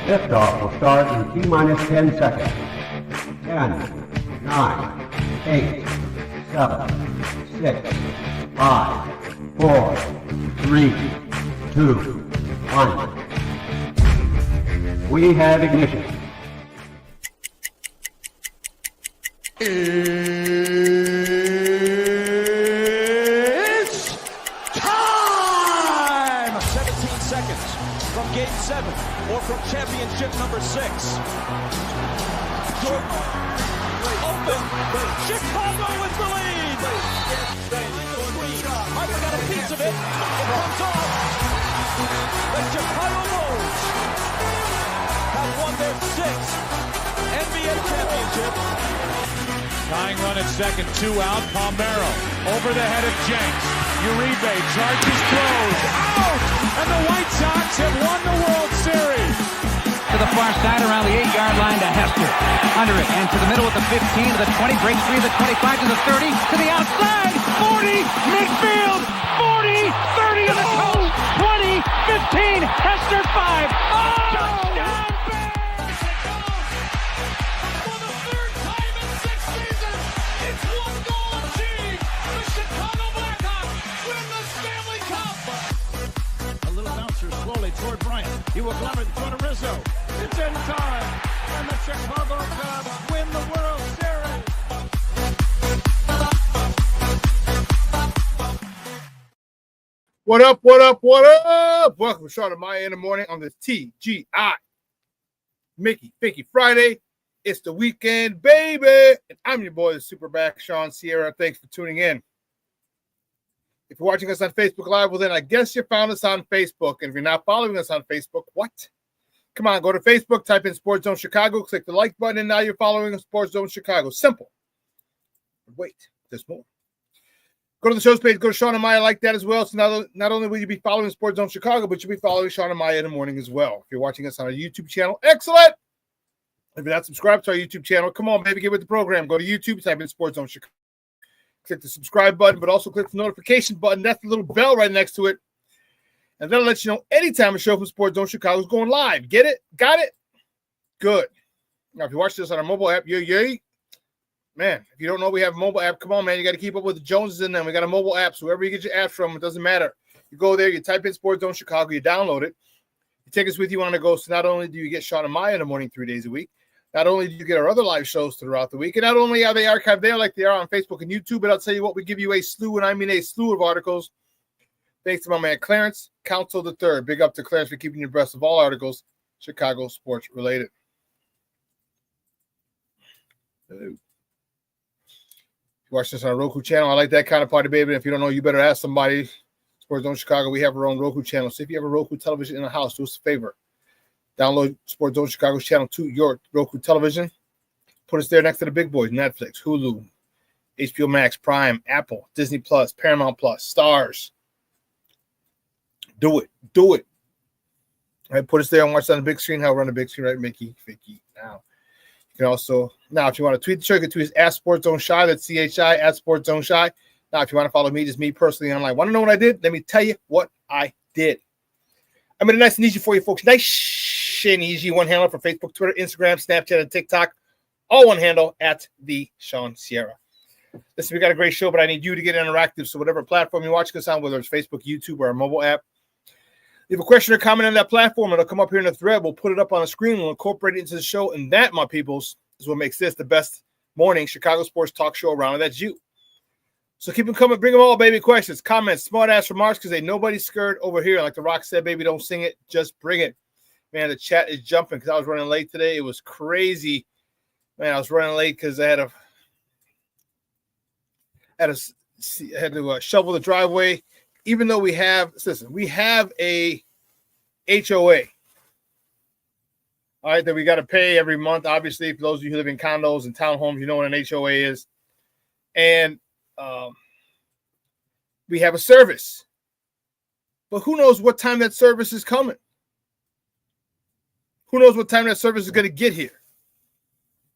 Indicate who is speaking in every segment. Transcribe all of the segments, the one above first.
Speaker 1: Liftoff will start in T-minus 10 seconds. 10, 9, 8, 7, 6, 5, 4, 3, 2, 1. We have ignition.
Speaker 2: It's time! 17 seconds from Game 7 or from championship number 6. Jordan, open. Chicago with the lead. Harper got a piece of it. It comes off. The Chicago Bulls have won their 6th NBA championship.
Speaker 3: Tying run at second, 2 out. Palmero over the head of Jenks. Uribe charges, throws, out! And the White Sox have won the World Series.
Speaker 4: To the far side around the 8-yard line to Hester. Under it and to the middle with the 15 to the 20, breaks free to the 25 to the 30, to the outside, 40, midfield, 40, 30 to the coast, 20, 15, Hester 5. Oh! Touchdown!
Speaker 2: Toward Bryant. He will glove it toward Rizzo. It's in time. And the Chicago Cubs win the World Series.
Speaker 5: What up, what up, what up? Welcome to Shawn and Maya in the morning on the TGI Mickey Finky Friday. It's the weekend, baby. And I'm your boy, the SuperBack, Shawn Sierra. Thanks for tuning in. If you're watching us on Facebook Live, well, then I guess you found us on Facebook. And if you're not following us on Facebook, what? Come on, go to Facebook, type in Sports Zone Chicago, click the like button, and now you're following Sports Zone Chicago. Simple. But wait, there's more. Go to the show's page, go to Shawn and Maya like that as well. So not only will you be following Sports Zone Chicago, but you'll be following Shawn and Maya in the morning as well. If you're watching us on our YouTube channel, excellent. If you're not subscribed to our YouTube channel, come on, baby, get with the program. Go to YouTube, type in Sports Zone Chicago. Click the subscribe button, but also click the notification button. That's the little bell right next to it. And that'll let you know anytime a show from Sports Zone Chicago is going live. Get it? Got it? Good. Now, if you watch this on our mobile app, yay. Man, if you don't know we have a mobile app, come on, man. You got to keep up with the Joneses in them. We got a mobile app, so wherever you get your apps from, it doesn't matter. You go there, you type in Sports Zone Chicago, you download it. You take us with you on the go, so not only do you get Shawn and Maya in the morning 3 days a week, not only do you get our other live shows throughout the week, and not only are they archived there like they are on Facebook and YouTube, but I'll tell you what, we give you a slew, and I mean a slew of articles. Thanks to my man Clarence, Council III. Big up to Clarence for keeping you abreast of all articles Chicago sports related. You watch this on a Roku channel. I like that kind of party, baby. If you don't know, you better ask somebody. Sports Zone Chicago, we have our own Roku channel. So if you have a Roku television in the house, do us a favor. Download Sports Zone Chicago's channel to your Roku television. Put us there next to the big boys: Netflix, Hulu, HBO Max, Prime, Apple, Disney Plus, Paramount Plus, Stars. Do it. All right, put us there and watch on the big screen. How we're on the big screen, right, Mickey? Now, you can also if you want to tweet the show, you can tweet us at Sports Zone Shy. That's CHI at Sports Zone Shy. Now, if you want to follow me, just me personally online. Want to know what I did? Let me tell you what I did. I made it nice and easy for you folks. Nice and easy. One handle for Facebook, Twitter, Instagram, Snapchat, and TikTok. All one handle at the Shawn Sierra. Listen, we got a great show, but I need you to get interactive. So whatever platform you're watching us on, whether it's Facebook, YouTube, or our mobile app, leave a question or comment on that platform. It'll come up here in the thread. We'll put it up on the screen. We'll incorporate it into the show. And that, my peoples, is what makes this the best morning Chicago sports talk show around. And that's you. So keep them coming. Bring them all, baby. Questions, comments, smart-ass remarks, because ain't nobody scared over here. Like The Rock said, baby, don't sing it. Just bring it. Man, the chat is jumping because I was running late today. It was crazy. Man, I was running late because I had to shovel the driveway. Even though we have a HOA. All right, that we got to pay every month. Obviously, for those of you who live in condos and townhomes, you know what an HOA is. And we have a service. But who knows what time that service is coming? Who knows what time that service is going to get here?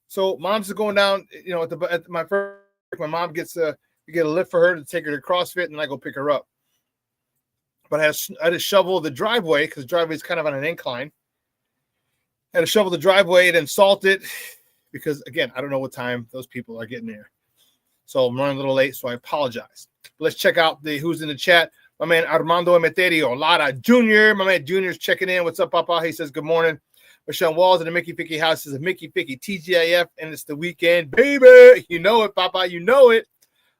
Speaker 5: So mom's going down, at my first, my mom we get a lift for her to take her to CrossFit, and I go pick her up. But I had to shovel the driveway because the driveway is kind of on an incline. Had to shovel the driveway and then salt it because, again, I don't know what time those people are getting there. So I'm running a little late, so I apologize. But let's check out who's in the chat. My man Armando Emeterio, Lara Jr. My man Junior's checking in. What's up, Papa? He says, good morning. Michelle Walls in the Mickey Ficky house says, Mickey Ficky TGIF, and it's the weekend, baby. You know it, Papa. You know it.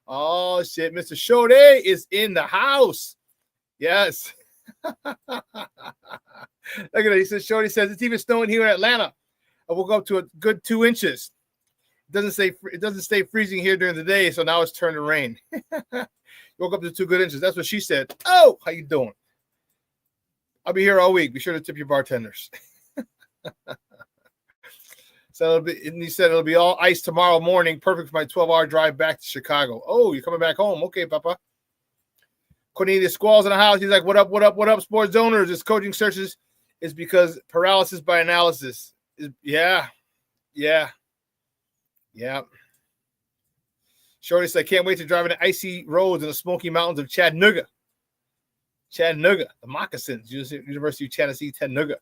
Speaker 5: Oh, shit. Mr. Shode is in the house. Yes. Look at it. He says, Shorty says, it's even snowing here in Atlanta. I woke up to a good 2 inches. It doesn't stay freezing here during the day, so now it's turned to rain. Woke up to 2 good inches. That's what she said. Oh, how you doing? I'll be here all week. Be sure to tip your bartenders. So he said it'll be all ice tomorrow morning. Perfect for my 12-hour drive back to Chicago. Oh, you're coming back home. Okay, Papa. Cornelius Squalls in the house. He's like, what up, what up, what up, sports owners? This coaching searches is because paralysis by analysis. Yeah. Shorty said, I can't wait to drive in the icy roads in the Smoky Mountains of Chattanooga, the Moccasins, University of Tennessee, Chattanooga.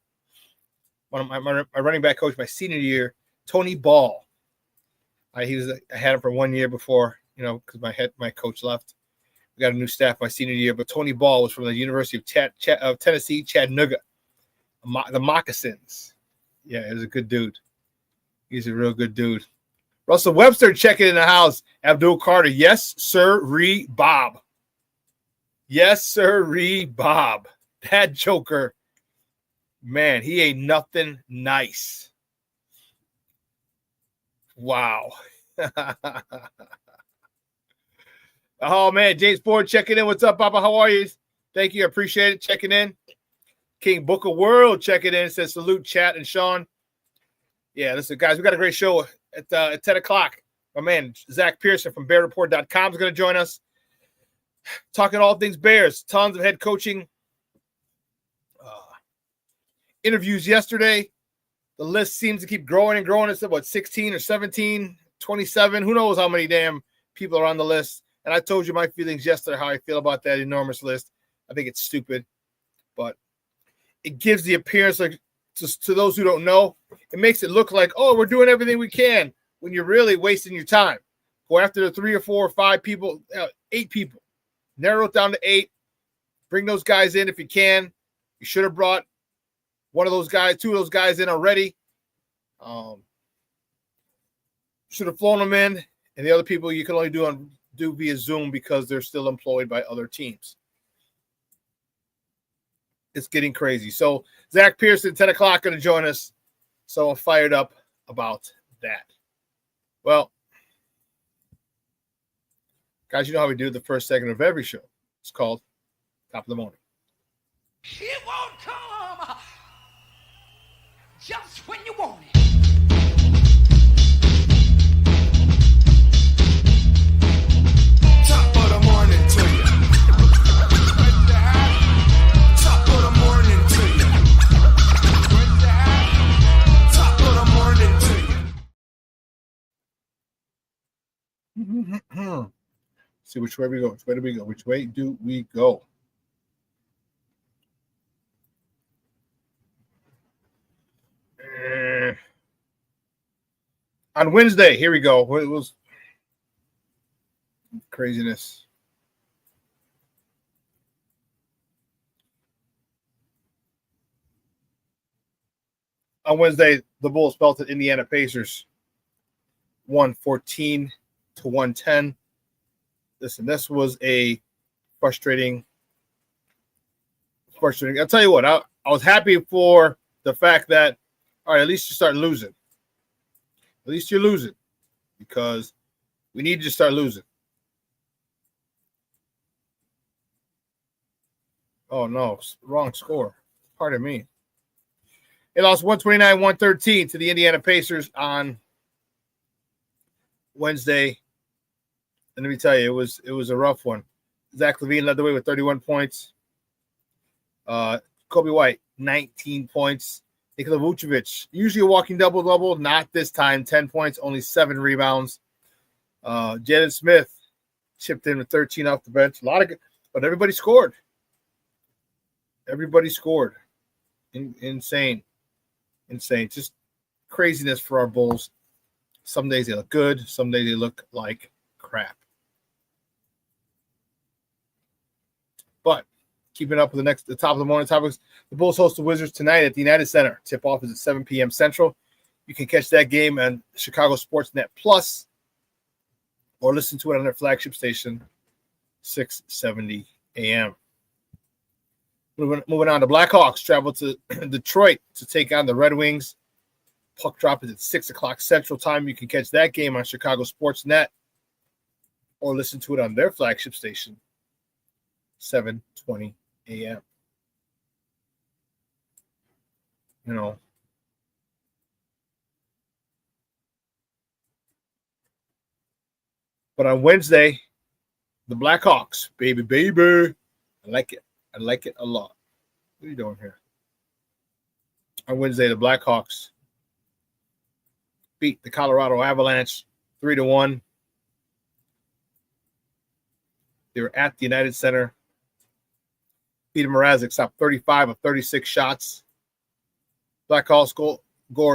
Speaker 5: One of my running back coach, my senior year, Tony Ball. I had him for 1 year before, because my coach left. We got a new staff my senior year, but Tony Ball was from the University of Tennessee, Chattanooga, the Moccasins. Yeah, he was a good dude. He's a real good dude. Russell Webster checking in the house. Abdul Carter. Yes, sir, Bob. Yes, sir, Bob. That joker, man, he ain't nothing nice. Wow. Oh, man, James Ford checking in. What's up, Papa? How are you? Thank you. I appreciate it. Checking in. King Booker World checking in. Says salute, chat, and Shawn. Yeah, listen, guys, we got a great show at 10 o'clock. My man, Zack Pearson from BearReport.com is going to join us. Talking all things Bears. Tons of head coaching interviews yesterday. The list seems to keep growing and growing. It's what, 16 or 17, 27. Who knows how many damn people are on the list. And I told you my feelings yesterday, how I feel about that enormous list. I think it's stupid. But it gives the appearance, like, to those who don't know, it makes it look like, oh, we're doing everything we can, when you're really wasting your time. Go after the 3 or 4 or 5 people, 8 people. Narrow it down to 8. Bring those guys in if you can. You should have brought one of those guys, 2 of those guys in already. Should have flown them in, and the other people you can only do via Zoom because they're still employed by other teams. It's getting crazy. So Zack Pearson, 10 o'clock, going to join us. So I'm fired up about that. Well, guys, you know how we do the first segment of every show. It's called Top of the Morning.
Speaker 6: It won't come just when you want it.
Speaker 7: Top of the morning to you. Top of the morning to you. Top of the morning to you.
Speaker 5: See which way we go. Which way do we go? Which way do we go? On Wednesday, here we go. It was craziness. On Wednesday, the Bulls belted Indiana Pacers 114-110. Listen, this was a frustrating. I'll tell you what, I was happy for the fact that, all right, at least you start losing. At least you're losing, because we need to start losing. Oh, no, wrong score. Pardon me. They lost 129-113 to the Indiana Pacers on Wednesday. And let me tell you, it was a rough one. Zach LaVine led the way with 31 points. Kobe White, 19 points. Nikola Vucevic, usually a walking double-double, not this time. 10 points, only 7 rebounds. Jalen Smith chipped in with 13 off the bench. A lot of good, but everybody scored. Everybody scored. Insane. Insane. Just craziness for our Bulls. Some days they look good. Some days they look like crap. But keeping up with the top of the morning topics, the Bulls host the Wizards tonight at the United Center. Tip-off is at 7 p.m. Central. You can catch that game on Chicago Sportsnet Plus or listen to it on their flagship station, 670 a.m. Moving on, the Blackhawks travel to Detroit to take on the Red Wings. Puck drop is at 6 o'clock Central Time. You can catch that game on Chicago Sportsnet or listen to it on their flagship station, 7:20 a.m. You know, but on Wednesday, the Blackhawks, baby. I like it. I like it a lot. What are you doing here? On Wednesday, the Blackhawks beat the Colorado Avalanche 3-1. They were at the United Center. Peter Mrazek stopped 35 of 36 shots. Blackhawks goal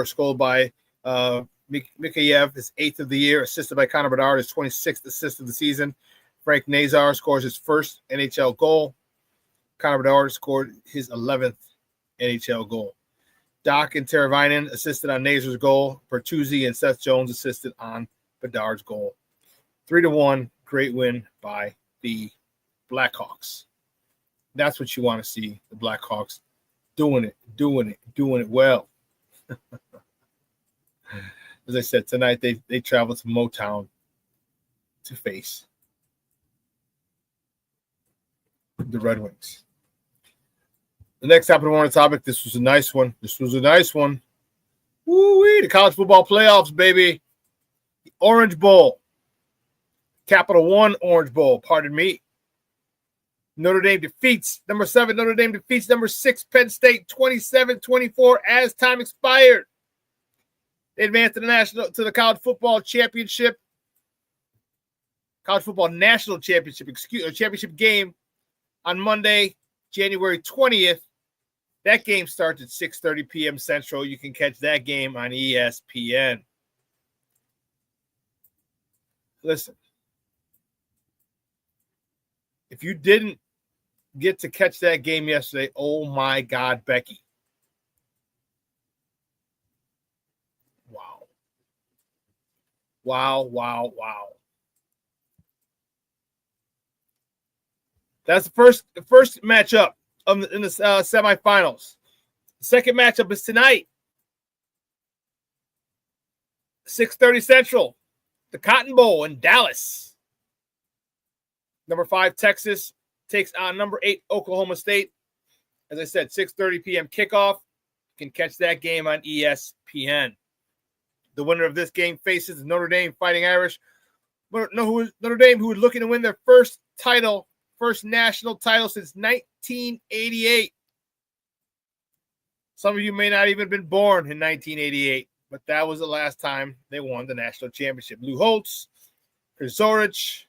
Speaker 5: scored by Mikheyev, his 8th of the year, assisted by Connor Bedard, his 26th assist of the season. Frank Nazar scores his first NHL goal. Connor Bedard scored his 11th NHL goal. Doc and Teravainen assisted on Nazar's goal. Bertuzzi and Seth Jones assisted on Bedard's goal. 3-1, great win by the Blackhawks. That's what you want to see, the Blackhawks doing it well. As I said, tonight they travel to Motown to face the Red Wings. The next top of the morning topic, this was a nice one. Woo-wee, the college football playoffs, baby. The Orange Bowl. Capital One Orange Bowl, pardon me. Notre Dame defeats number 7. Notre Dame defeats number 6 Penn State 27-24 as time expired. They advanced to the college football championship, college football national championship, championship game on Monday, January 20th. That game starts at 6:30 p.m. Central. You can catch that game on ESPN. Listen, if you didn't get to catch that game yesterday, oh my God, Becky. Wow. That's the first matchup in the semifinals. The second matchup is tonight, 6:30 Central, the Cotton Bowl in Dallas. Number 5 Texas takes on number 8 Oklahoma State. As I said, 6:30 p.m. kickoff. You can catch that game on ESPN. The winner of this game faces the Notre Dame Fighting Irish. Notre Dame, who is looking to win their first national title since 1988. Some of you may not even have been born in 1988, but that was the last time they won the national championship. Lou Holtz, Chris Zorich,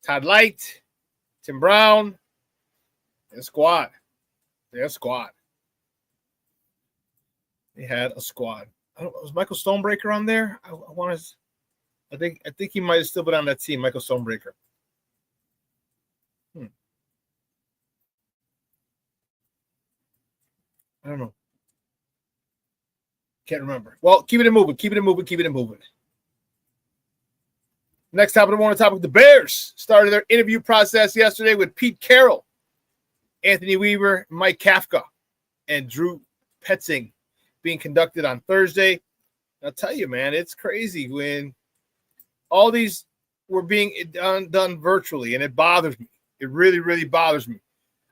Speaker 5: Todd Light, Tim Brown, their squad. They had a squad. Was Michael Stonebreaker on there? I think he might have still been on that team, Michael Stonebreaker. I don't know. Can't remember. Well, keep it moving. Next top of the morning topic, the Bears started their interview process yesterday with Pete Carroll, Anthony Weaver, Mike Kafka, and Drew Petzing being conducted on Thursday. I'll tell you, man, it's crazy when all these were being done virtually, and it bothers me. It really, really bothers me.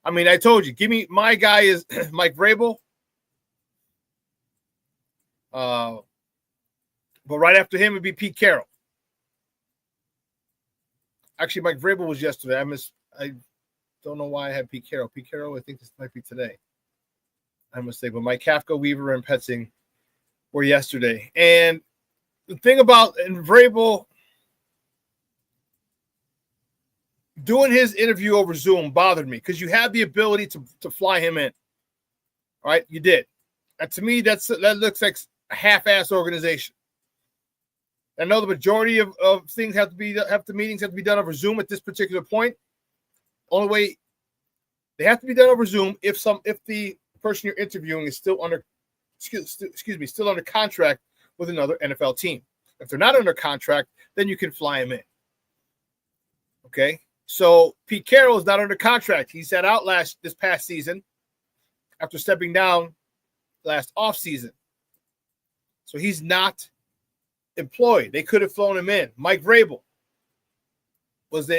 Speaker 5: I mean, I told you, my guy is Mike Vrabel. But right after him would be Pete Carroll. Actually, Mike Vrabel was yesterday. I don't know why I had Pete Carroll. Pete Carroll, I think this might be today. I must say, but Mike Kafka, Weaver, and Petzing were yesterday. And the thing about Vrabel doing his interview over Zoom bothered me because you have the ability to fly him in. All right, you did. And to me, that looks like a half-ass organization. I know the majority of things meetings have to be done over Zoom at this particular point. Only way they have to be done over Zoom if the person you're interviewing is still under still under contract with another NFL team. If they're not under contract, then you can fly them in. Okay, so Pete Carroll is not under contract. He sat out this past season after stepping down last offseason. So he's not employed. They could have flown him in. Mike Vrabel was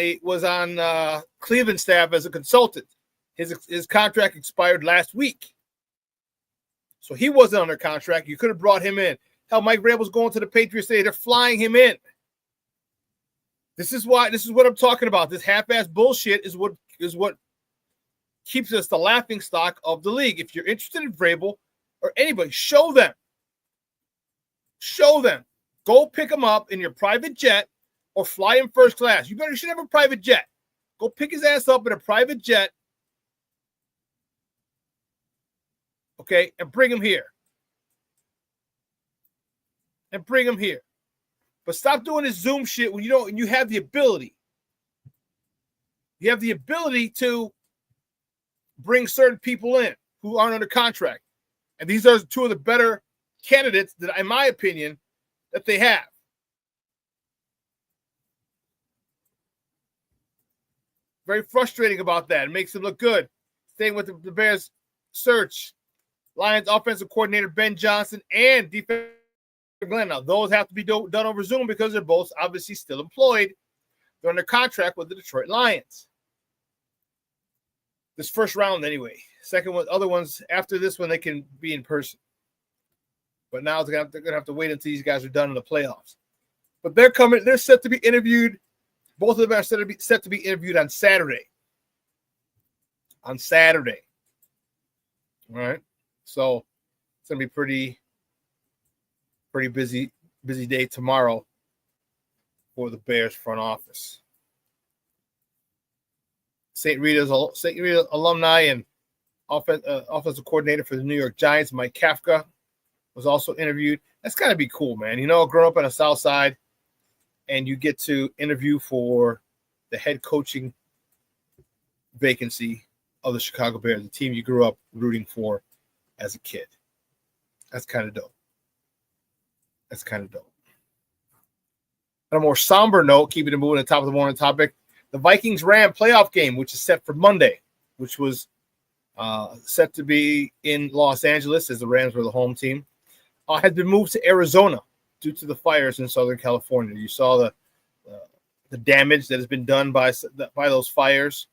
Speaker 5: on Cleveland staff as a consultant. His contract expired last week. So he wasn't under contract. You could have brought him in. Hell, Mike Vrabel's going to the Patriots today. They're flying him in. This is what I'm talking about. This half-ass bullshit is what keeps us the laughing stock of the league. If you're interested in Vrabel or anybody, show them. Show them. Go pick him up in your private jet or fly him first class. You should have a private jet. Go pick his ass up in a private jet. Okay, and bring him here. But stop doing this Zoom shit when you have the ability. You have the ability to bring certain people in who aren't under contract. And these are two of the better candidates that, in my opinion, that they have. Very frustrating about that. It makes them look good. Staying with the Bears search. Lions offensive coordinator Ben Johnson and defensive Glenn. Now, those have to be done over Zoom because they're both obviously still employed. They're under contract with the Detroit Lions. This first round, anyway. Second one, other ones after this one, they can be in person. But now they're going to have to wait until these guys are done in the playoffs. But they're coming. They're set to be interviewed. Both of them are set to be interviewed on Saturday. All right. So it's going to be pretty busy day tomorrow for the Bears front office. St. Rita alumni and offensive coordinator for the New York Giants, Mike Kafka, was also interviewed. That's got to be cool, man. Growing up on the South Side, and you get to interview for the head coaching vacancy of the Chicago Bears, the team you grew up rooting for as a kid. That's kind of dope. On a more somber note, keeping it moving at the top of the morning topic, the Vikings-Ram playoff game, which is set for Monday, which was set to be in Los Angeles as the Rams were the home team, has been moved to Arizona due to the fires in Southern California. You saw the damage that has been done by those fires,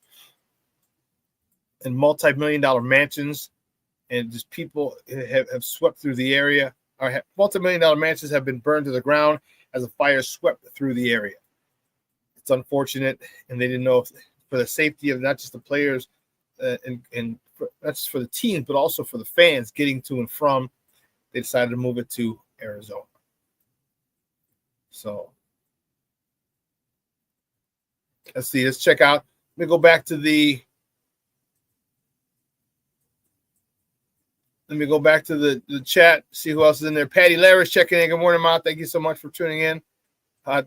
Speaker 5: and multi-million-dollar mansions, and just people have swept through the area. Multi-million-dollar mansions have been burned to the ground as the fire swept through the area. It's unfortunate, and they didn't know for the safety of not just the players and not just for the teams, but also for the fans getting to and from, they decided to move it to Arizona. So let's see. Let's check out. Let me go back to the chat, see who else is in there. Patty Larris checking in. Good morning, Ma. Thank you so much for tuning in.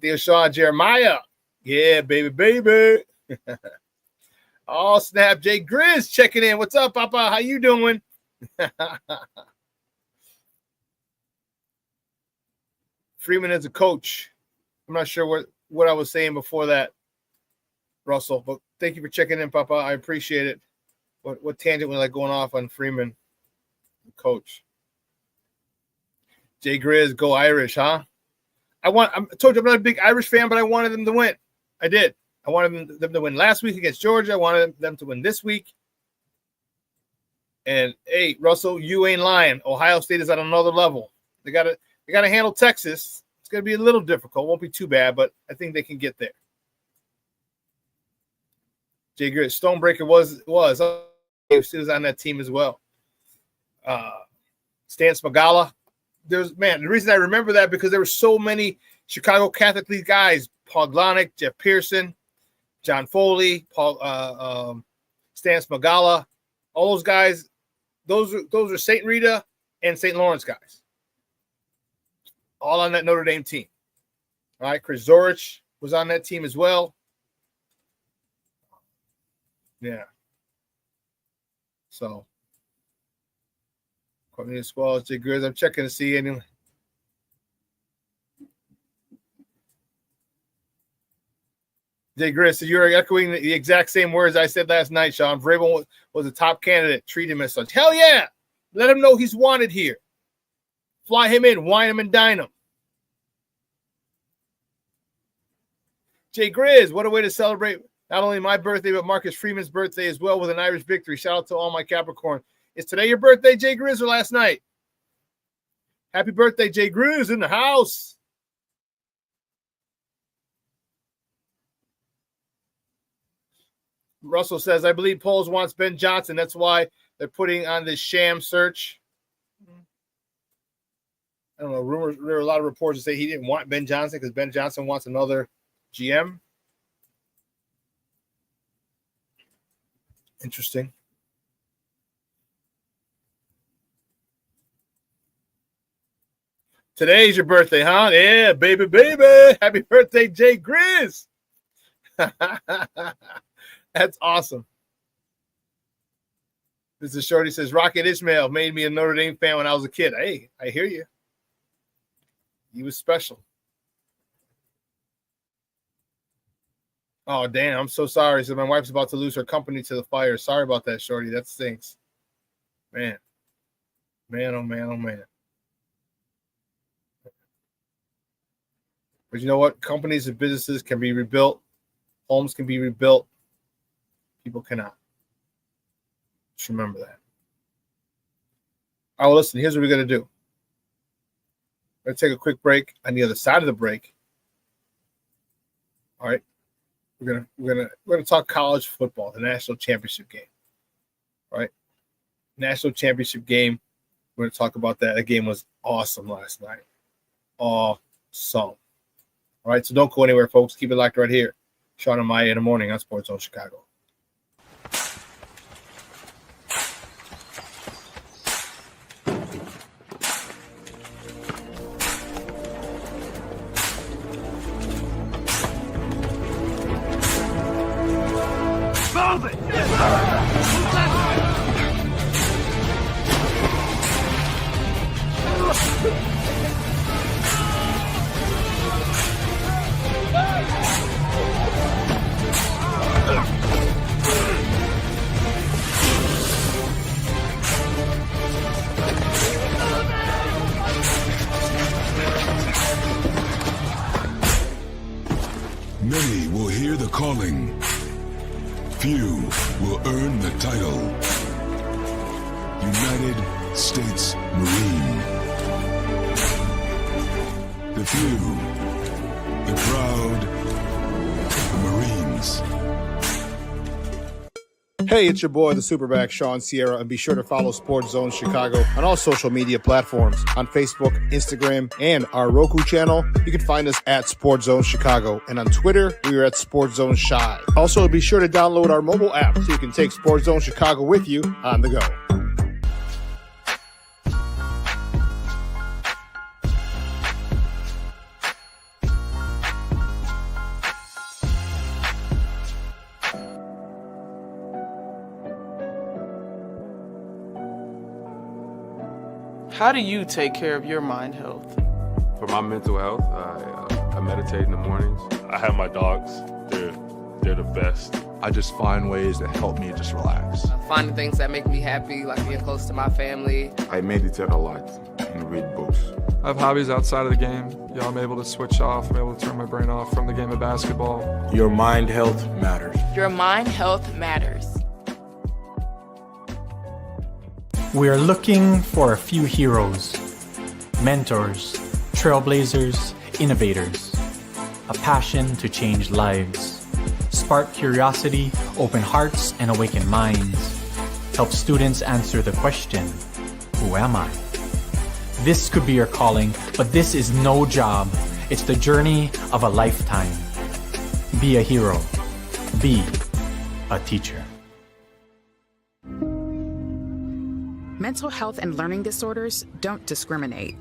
Speaker 5: Theo Shawn, Jeremiah. Yeah, baby. Oh, snap. Jay Grizz checking in. What's up, Papa? How you doing? Freeman is a coach. I'm not sure what I was saying before that, Russell, but thank you for checking in, Papa. I appreciate it. What tangent was I going off on Freeman? Coach. Jay Grizz, go Irish, huh? I told you I'm not a big Irish fan, but I wanted them to win. I did. I wanted them to win last week against Georgia. I wanted them to win this week. And hey, Russell, you ain't lying. Ohio State is at another level. They gotta handle Texas. It's gonna be a little difficult. Won't be too bad, but I think they can get there. Jay Grizz, Stonebreaker was on that team as well. Stan Smagala. The reason I remember that because there were so many Chicago Catholic League guys: Paul Glonick, Jeff Pearson, John Foley, Stan Smagala. All those guys those are St. Rita and St. Lawrence guys. All on that Notre Dame team. All right, Chris Zorich was on that team as well. Yeah. So, Courtney Squalls, Jay Grizz. I'm checking to see anyone. Jay Grizz, so you're echoing the exact same words I said last night, Shawn. Vrabel was a top candidate. Treat him as such. Hell yeah. Let him know he's wanted here. Fly him in, wine him, and dine him. Jay Grizz, what a way to celebrate not only my birthday, but Marcus Freeman's birthday as well with an Irish victory. Shout out to all my Capricorn. Is today your birthday, Jay Grizz, or last night? Happy birthday, Jay Grizz, in the house. Russell says, I believe Poles wants Ben Johnson. That's why they're putting on this sham search. I don't know. There are a lot of reports that say he didn't want Ben Johnson because Ben Johnson wants another GM. Interesting. Today's your birthday, huh? Yeah, baby, baby. Happy birthday, Jay Grizz. That's awesome. This is Shorty says, Rocket Ishmael made me a Notre Dame fan when I was a kid. Hey, I hear you. He was special. Oh, damn. I'm so sorry. So my wife's about to lose her company to the fire. Sorry about that, Shorty. That stinks. Man. Man, oh, man, oh, man. But you know what? Companies and businesses can be rebuilt. Homes can be rebuilt. People cannot. Just remember that. All right, well, listen, here's what we're going to do. We're going to take a quick break. On the other side of the break, all right, we're gonna talk college football, the national championship game. All right, national championship game. We're going to talk about that. That game was awesome last night. Awesome. All right, so don't go anywhere, folks. Keep it locked right here. Shawn and Maya in the morning on Sports Zone Chicago.
Speaker 8: Many will hear the calling. Few will earn the title. United States Marine. The few, the proud, the Marines.
Speaker 5: Hey, it's your boy, the SuperBack, Shawn Sierra, and be sure to follow Sports Zone Chicago on all social media platforms, on Facebook, Instagram, and our Roku channel. You can find us at Sports Zone Chicago, and on Twitter, we are at Sports Zone Shy. Also, be sure to download our mobile app so you can take Sports Zone Chicago with you on the go.
Speaker 9: How do you take care of your mind health?
Speaker 10: For my mental health, I meditate in the mornings.
Speaker 11: I have my dogs. They're the best.
Speaker 12: I just find ways that help me just relax.
Speaker 13: Finding things that make me happy, like being close to my family.
Speaker 14: I meditate a lot and read books.
Speaker 15: I have hobbies outside of the game. I'm able to switch off. I'm able to turn my brain off from the game of basketball.
Speaker 14: Your mind health matters.
Speaker 16: Your mind health matters.
Speaker 17: We are looking for a few heroes, mentors, trailblazers, innovators, a passion to change lives, spark curiosity, open hearts, and awaken minds, help students answer the question, who am I? This could be your calling, but this is no job. It's the journey of a lifetime. Be a hero. Be a teacher.
Speaker 18: Mental health and learning disorders don't discriminate.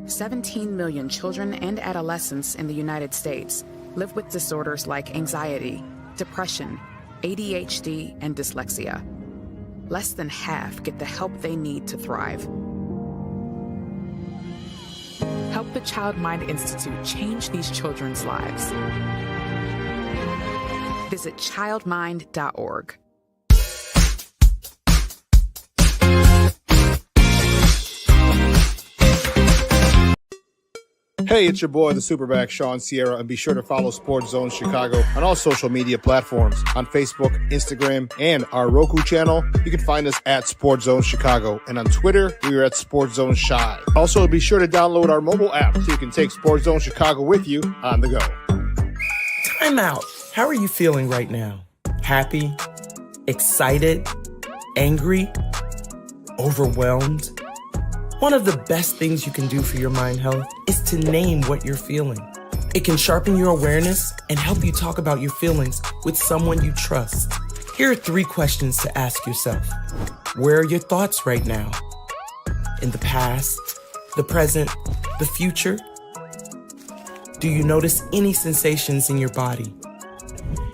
Speaker 18: 17 million children and adolescents in the United States live with disorders like anxiety, depression, ADHD, and dyslexia. Less than half get the help they need to thrive. Help the Child Mind Institute change these children's lives. Visit childmind.org.
Speaker 5: Hey, it's your boy, the SuperBack, Shawn Sierra, and be sure to follow Sports Zone Chicago on all social media platforms, on Facebook, Instagram, and our Roku channel. You can find us at Sports Zone Chicago, and on Twitter, we are at Sports Zone Shy. Also, be sure to download our mobile app so you can take Sports Zone Chicago with you on the go.
Speaker 19: Time out. How are you feeling right now? Happy? Excited? Angry? Overwhelmed? One of the best things you can do for your mind health is to name what you're feeling. It can sharpen your awareness and help you talk about your feelings with someone you trust. Here are 3 questions to ask yourself. Where are your thoughts right now? In the past, the present, the future? Do you notice any sensations in your body?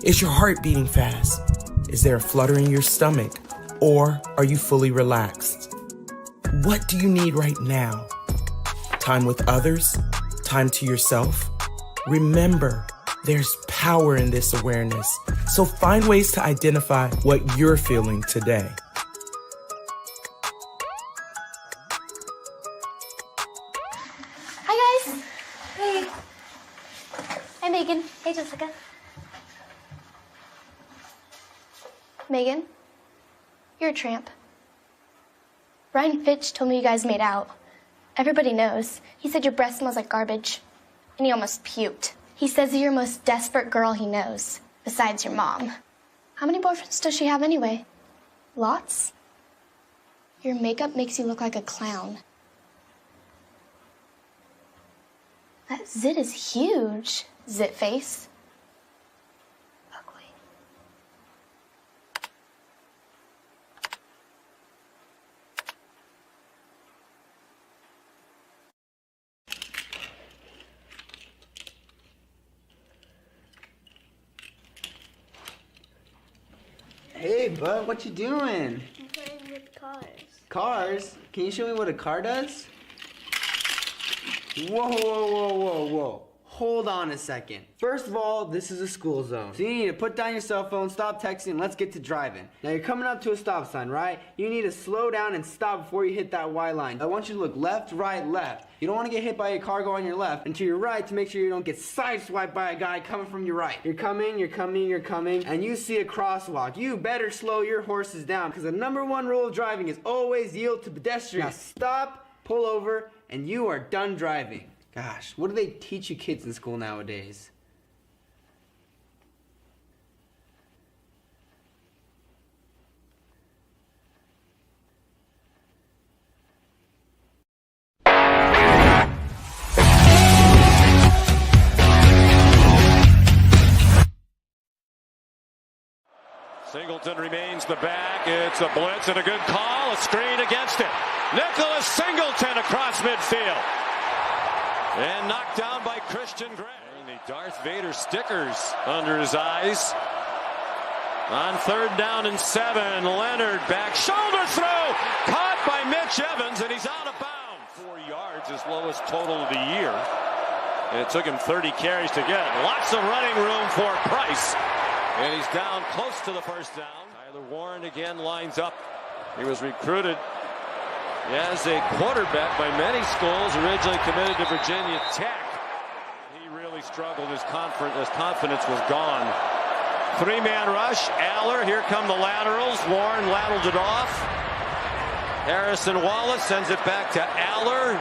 Speaker 19: Is your heart beating fast? Is there a flutter in your stomach? Or are you fully relaxed? What do you need right now? Time with others? Time to yourself? Remember, there's power in this awareness. So find ways to identify what you're feeling today.
Speaker 20: Hi, guys. Hey. Hi, Megan. Hey, Jessica. Megan, you're a tramp. Brian Fitch told me you guys made out. Everybody knows. He said your breath smells like garbage. And he almost puked. He says you're the most desperate girl he knows, besides your mom. How many boyfriends does she have anyway? Lots? Your makeup makes you look like a clown. That zit is huge, zit face.
Speaker 21: Hey, bud, what you doing?
Speaker 20: I'm playing with cars.
Speaker 21: Cars? Can you show me what a car does? Whoa, whoa, whoa, whoa, whoa. Hold on a second. First of all, this is a school zone. So you need to put down your cell phone, stop texting, and let's get to driving. Now you're coming up to a stop sign, right? You need to slow down and stop before you hit that Y line. I want you to look left, right, left. You don't want to get hit by a car going on your left, and to your right to make sure you don't get sideswiped by a guy coming from your right. You're coming, and you see a crosswalk. You better slow your horses down, because the #1 rule of driving is always yield to pedestrians. Now stop, pull over, and you are done driving. Gosh, what do they teach you kids in school nowadays?
Speaker 3: Singleton remains the back. It's a blitz and a good call. A screen against it. Nicholas Singleton across midfield. And knocked down by Christian Gray. And the Darth Vader stickers under his eyes. On 3rd down and 7, Leonard back. Shoulder throw. Caught by Mitch Evans, and he's out of bounds. 4 yards, his lowest total of the year. And it took him 30 carries to get it. Lots of running room for Price. And he's down close to the 1st down. Tyler Warren again lines up. He was recruited as a quarterback by many schools, originally committed to Virginia Tech. He really struggled. His confidence was gone. 3-man rush. Aller, here come the laterals. Warren ladled it off. Harrison Wallace sends it back to Aller.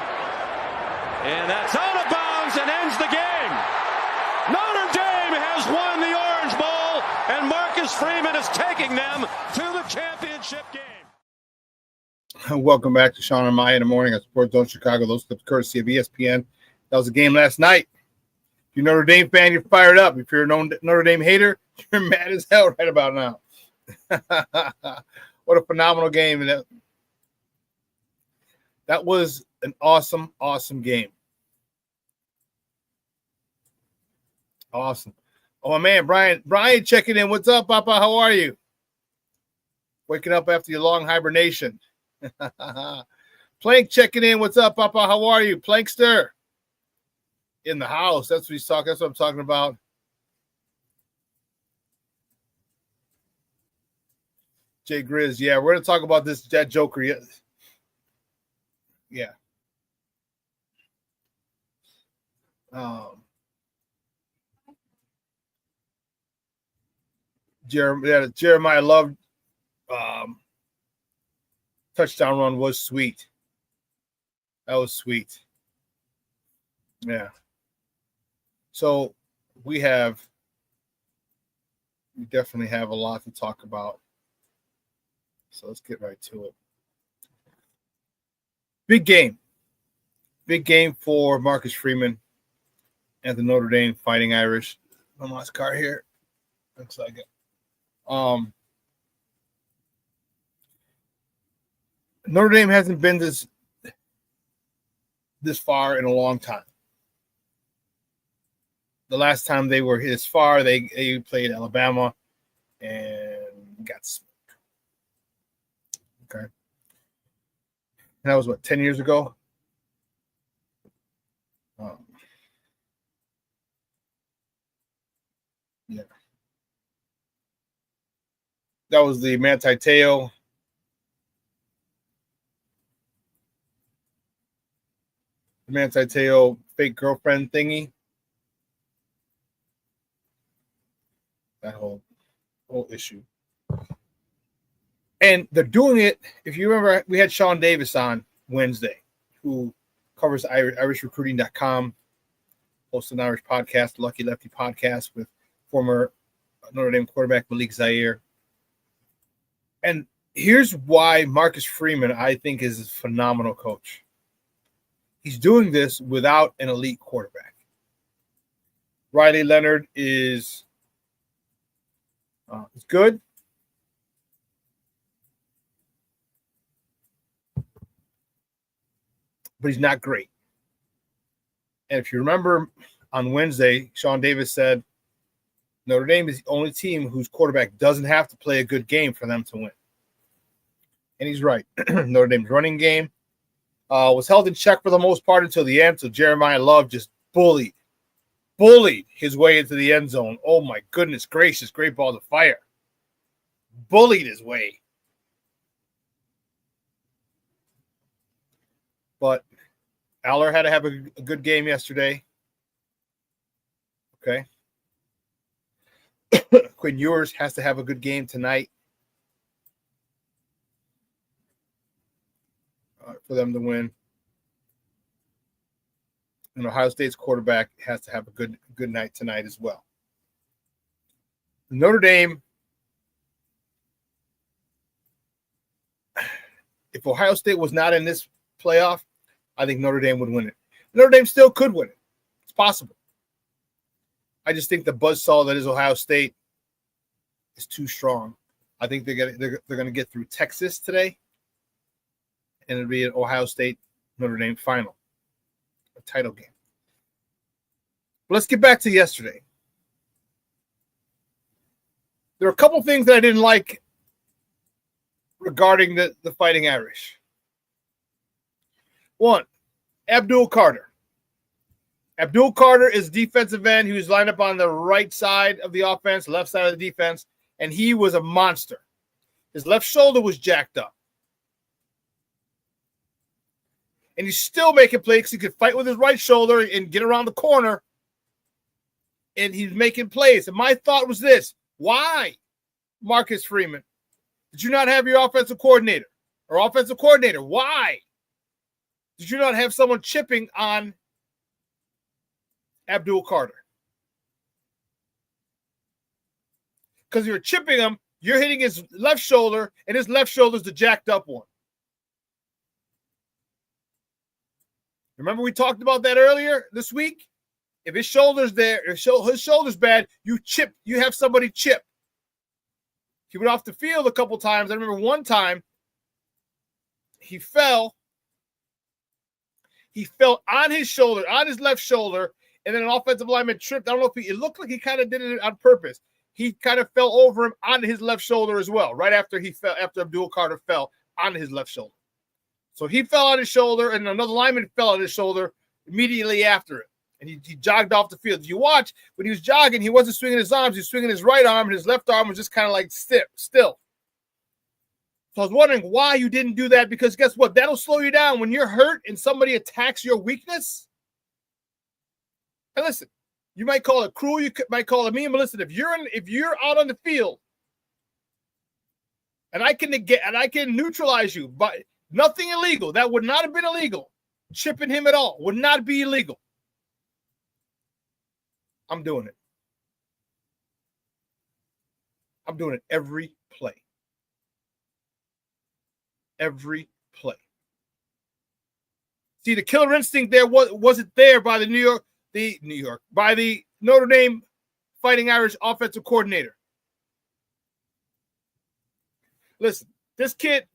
Speaker 3: And that's out of bounds and ends the game. Notre Dame has won the Orange Bowl, and Marcus Freeman is taking them to the championship game.
Speaker 5: Welcome back to Shawn and Maya in the morning at Sports Zone Chicago. Those clips courtesy of ESPN. That was a game last night. If you're a Notre Dame fan, you're fired up. If you're a Notre Dame hater, you're mad as hell right about now. What a phenomenal game. And That was an awesome, awesome game. Awesome. Oh, my man, Brian. Brian checking in. What's up, Papa? How are you? Waking up after your long hibernation. Plank checking in. What's up, Papa? How are you? Plankster. In the house. That's what he's talking. That's what I'm talking about. Jay Grizz. Yeah, we're going to talk about that Joker. Yeah. Jeremiah Love touchdown run was sweet. That was sweet. Yeah. So we definitely have a lot to talk about. So let's get right to it. Big game. Big game for Marcus Freeman and the Notre Dame Fighting Irish. Omar's car here. Looks like it. Notre Dame hasn't been this far in a long time. The last time they were this far, they played Alabama and got smoked. Okay. And that was, 10 years ago? Yeah. That was the Manti Te'o. The Manti Te'o fake girlfriend thingy. That whole issue. And they're doing it, if you remember, we had Shawn Davis on Wednesday, who covers IrishRecruiting.com, hosts an Irish podcast, Lucky Lefty podcast, with former Notre Dame quarterback Malik Zaire. And here's why Marcus Freeman, I think, is a phenomenal coach. He's doing this without an elite quarterback. Riley Leonard is good. But he's not great. And if you remember on Wednesday, Shawn Davis said Notre Dame is the only team whose quarterback doesn't have to play a good game for them to win. And he's right. Notre Dame's running game was held in check for the most part until the end. So Jeremiah Love just bullied his way into the end zone. Oh, my goodness gracious. Great ball to fire. Bullied his way. But Aller had to have a good game yesterday. Okay. Quinn Ewers has to have a good game tonight for them to win. And Ohio State's quarterback has to have a good night tonight as well. Notre Dame, if Ohio State was not in this playoff, I think Notre Dame would win it. Notre Dame still could win it. It's possible. I just think the buzzsaw that is Ohio State is too strong. I think they're going to get through Texas today, and it'll be an Ohio State Notre Dame final, a title game. But let's get back to yesterday. There are a couple things that I didn't like regarding the Fighting Irish. One, Abdul Carter. Abdul Carter is defensive end who's lined up on the right side of the offense, left side of the defense, and he was a monster. His left shoulder was jacked up. And he's still making plays because he could fight with his right shoulder and get around the corner, and he's making plays. And my thought was this: why, Marcus Freeman, did you not have your offensive coordinator? Why did you not have someone chipping on Abdul Carter? Because you're chipping him, you're hitting his left shoulder, and his left shoulder is the jacked up one. Remember we talked about that earlier this week? If his shoulder's there, if his shoulder's bad, you have somebody chip. He went off the field a couple times. I remember one time he fell He fell on his shoulder, on his left shoulder, and then an offensive lineman tripped. I don't know if it looked like he kind of did it on purpose. He kind of fell over him on his left shoulder as well, right after he fell, after Abdul Carter fell on his left shoulder. So he fell on his shoulder, and another lineman fell on his shoulder immediately after it. And he jogged off the field. You watch, when he was jogging, he wasn't swinging his arms. He was swinging his right arm, and his left arm was just kind of like still. So I was wondering why you didn't do that, because guess what? That'll slow you down. When you're hurt and somebody attacks your weakness, and listen, you might call it cruel, you might call it mean, but listen, if you're out on the field and I can neutralize you, but nothing illegal, that would not have been illegal. Chipping him at all would not be illegal. I'm doing it. I'm doing it every play. Every play. See, the killer instinct there wasn't there by by the Notre Dame Fighting Irish offensive coordinator. Listen, this kid,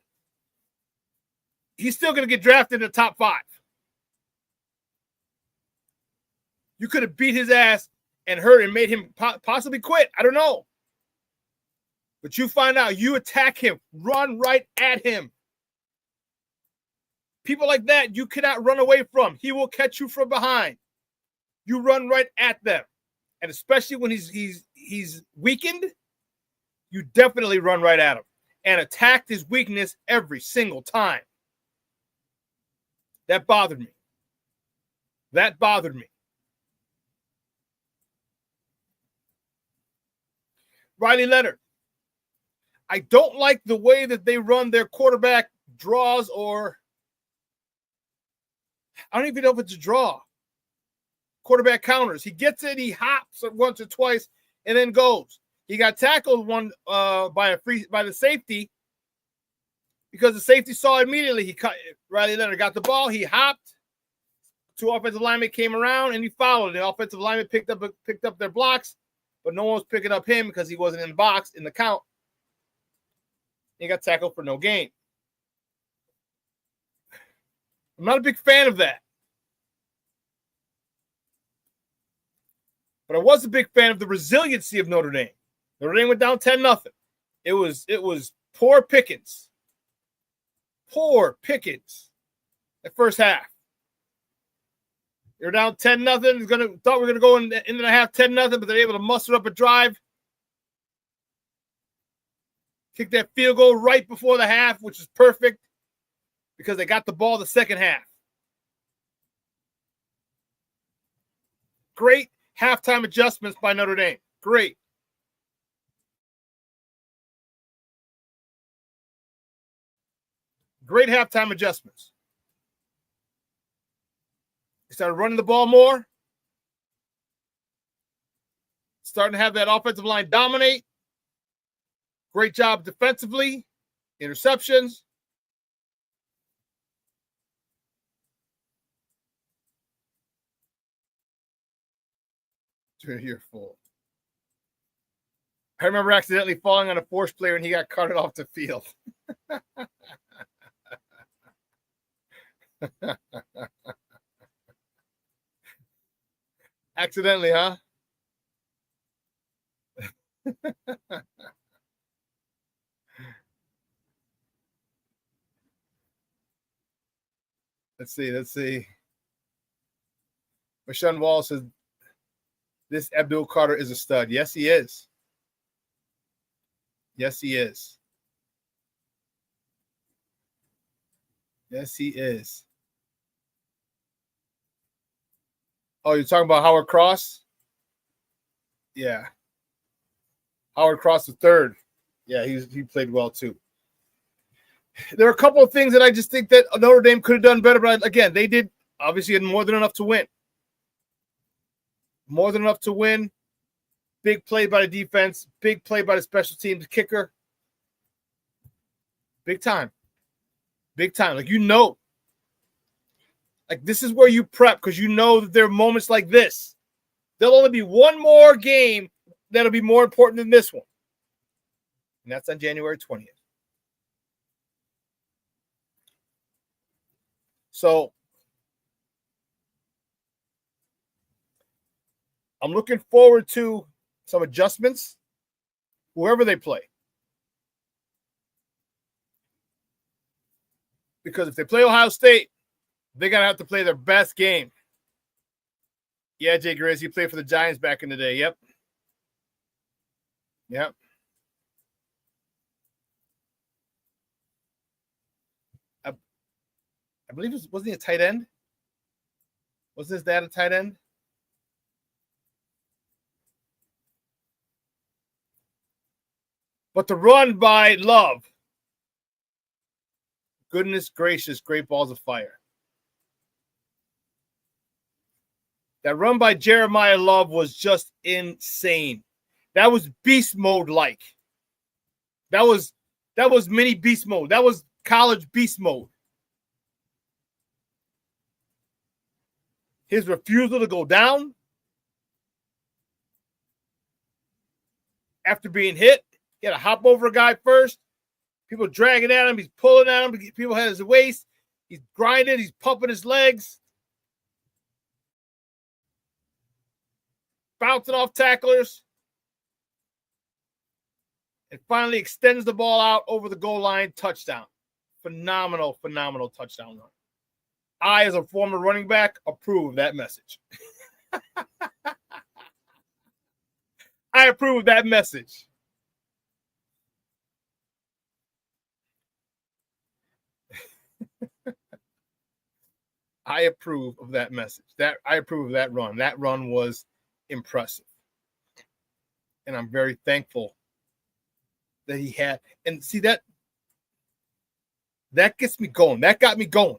Speaker 5: he's still going to get drafted in the top 5. You could have beat his ass and hurt and made him possibly quit. I don't know. But you find out, you attack him, run right at him. People like that, you cannot run away from. He will catch you from behind. You run right at them. And especially when he's weakened, you definitely run right at him and attack his weakness every single time. That bothered me. That bothered me. Riley Leonard. I don't like the way that they run their quarterback draws, or I don't even know if it's a draw. Quarterback counters. He gets it, he hops once or twice, and then goes. He got tackled by the safety, because the safety saw it immediately. Riley Leonard got the ball, he hopped. 2 offensive linemen came around and he followed. The offensive lineman picked up their blocks, but no one was picking up him because he wasn't in the box in the count. He got tackled for no gain. I'm not a big fan of that. But I was a big fan of the resiliency of Notre Dame. Notre Dame went down 10-0. It was poor pickings. Poor pickings. That first half. They're down 10-0. Thought we were gonna go into the half 10-0, but they're able to muster up a drive. Kick that field goal right before the half, which is perfect because they got the ball the second half. Great halftime adjustments by Notre Dame. Great. Great halftime adjustments. They started running the ball more. Starting to have that offensive line dominate. Great job defensively. Interceptions. You're full. I remember accidentally falling on a force player and he got carted off the field. Accidentally, huh? Let's see. Rashawn Wall says, this Abdul Carter is a stud. Yes, he is. Yes, he is. Yes, he is. Oh, you're talking about Howard Cross? Yeah. Howard Cross the third. Yeah, he played well too. There are a couple of things that I just think that Notre Dame could have done better, but again, they did obviously had more than enough to win. More than enough to win. Big play by the defense. Big play by the special teams kicker. Big time. Big time. Like, like this is where you prep, because you know that there are moments like this. There'll only be one more game that'll be more important than this one. And that's on January 20th. So I'm looking forward to some adjustments, whoever they play. Because if they play Ohio State, they're going to have to play their best game. Yeah, Jay Grizz, he played for the Giants back in the day. Yep. I believe wasn't he a tight end? Wasn't his dad a tight end? But the run by Love, goodness gracious, great balls of fire. That run by Jeremiah Love was just insane. That was beast mode like. That was mini beast mode. That was college beast mode. His refusal to go down after being hit. He had to hop over a guy first. People dragging at him. He's pulling at him. People had his waist. He's grinding. He's pumping his legs. Bouncing off tacklers. And finally extends the ball out over the goal line. Touchdown. Phenomenal, phenomenal touchdown run. I, as a former running back, approve of that message. I approve of that message. I approve of that message. I approve of that run. That run was impressive. And I'm very thankful that he had. And see, that gets me going. That got me going.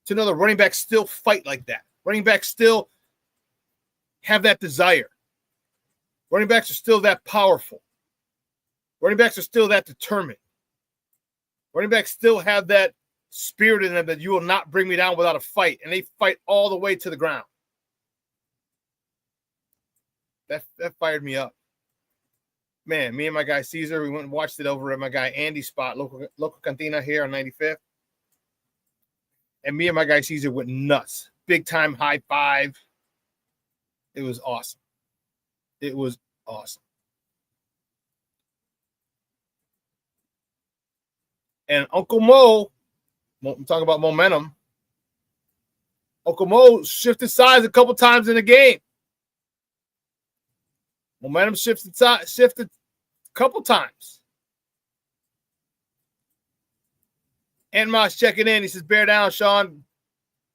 Speaker 5: To know the running backs still fight like that. Running backs still have that desire. Running backs are still that powerful. Running backs are still that determined. Running backs still have that spirit in them that you will not bring me down without a fight. And they fight all the way to the ground. That fired me up. Man, me and my guy Caesar, we went and watched it over at my guy Andy's spot, local cantina here on 95th. And me and my guy Caesar went nuts. Big time high five. It was awesome. It was awesome. And Uncle Mo, I'm talking about momentum. Uncle Mo shifted sides a couple times in the game. Momentum shifted a couple times. Aunt Moss checking in. He says, bear down, Shawn.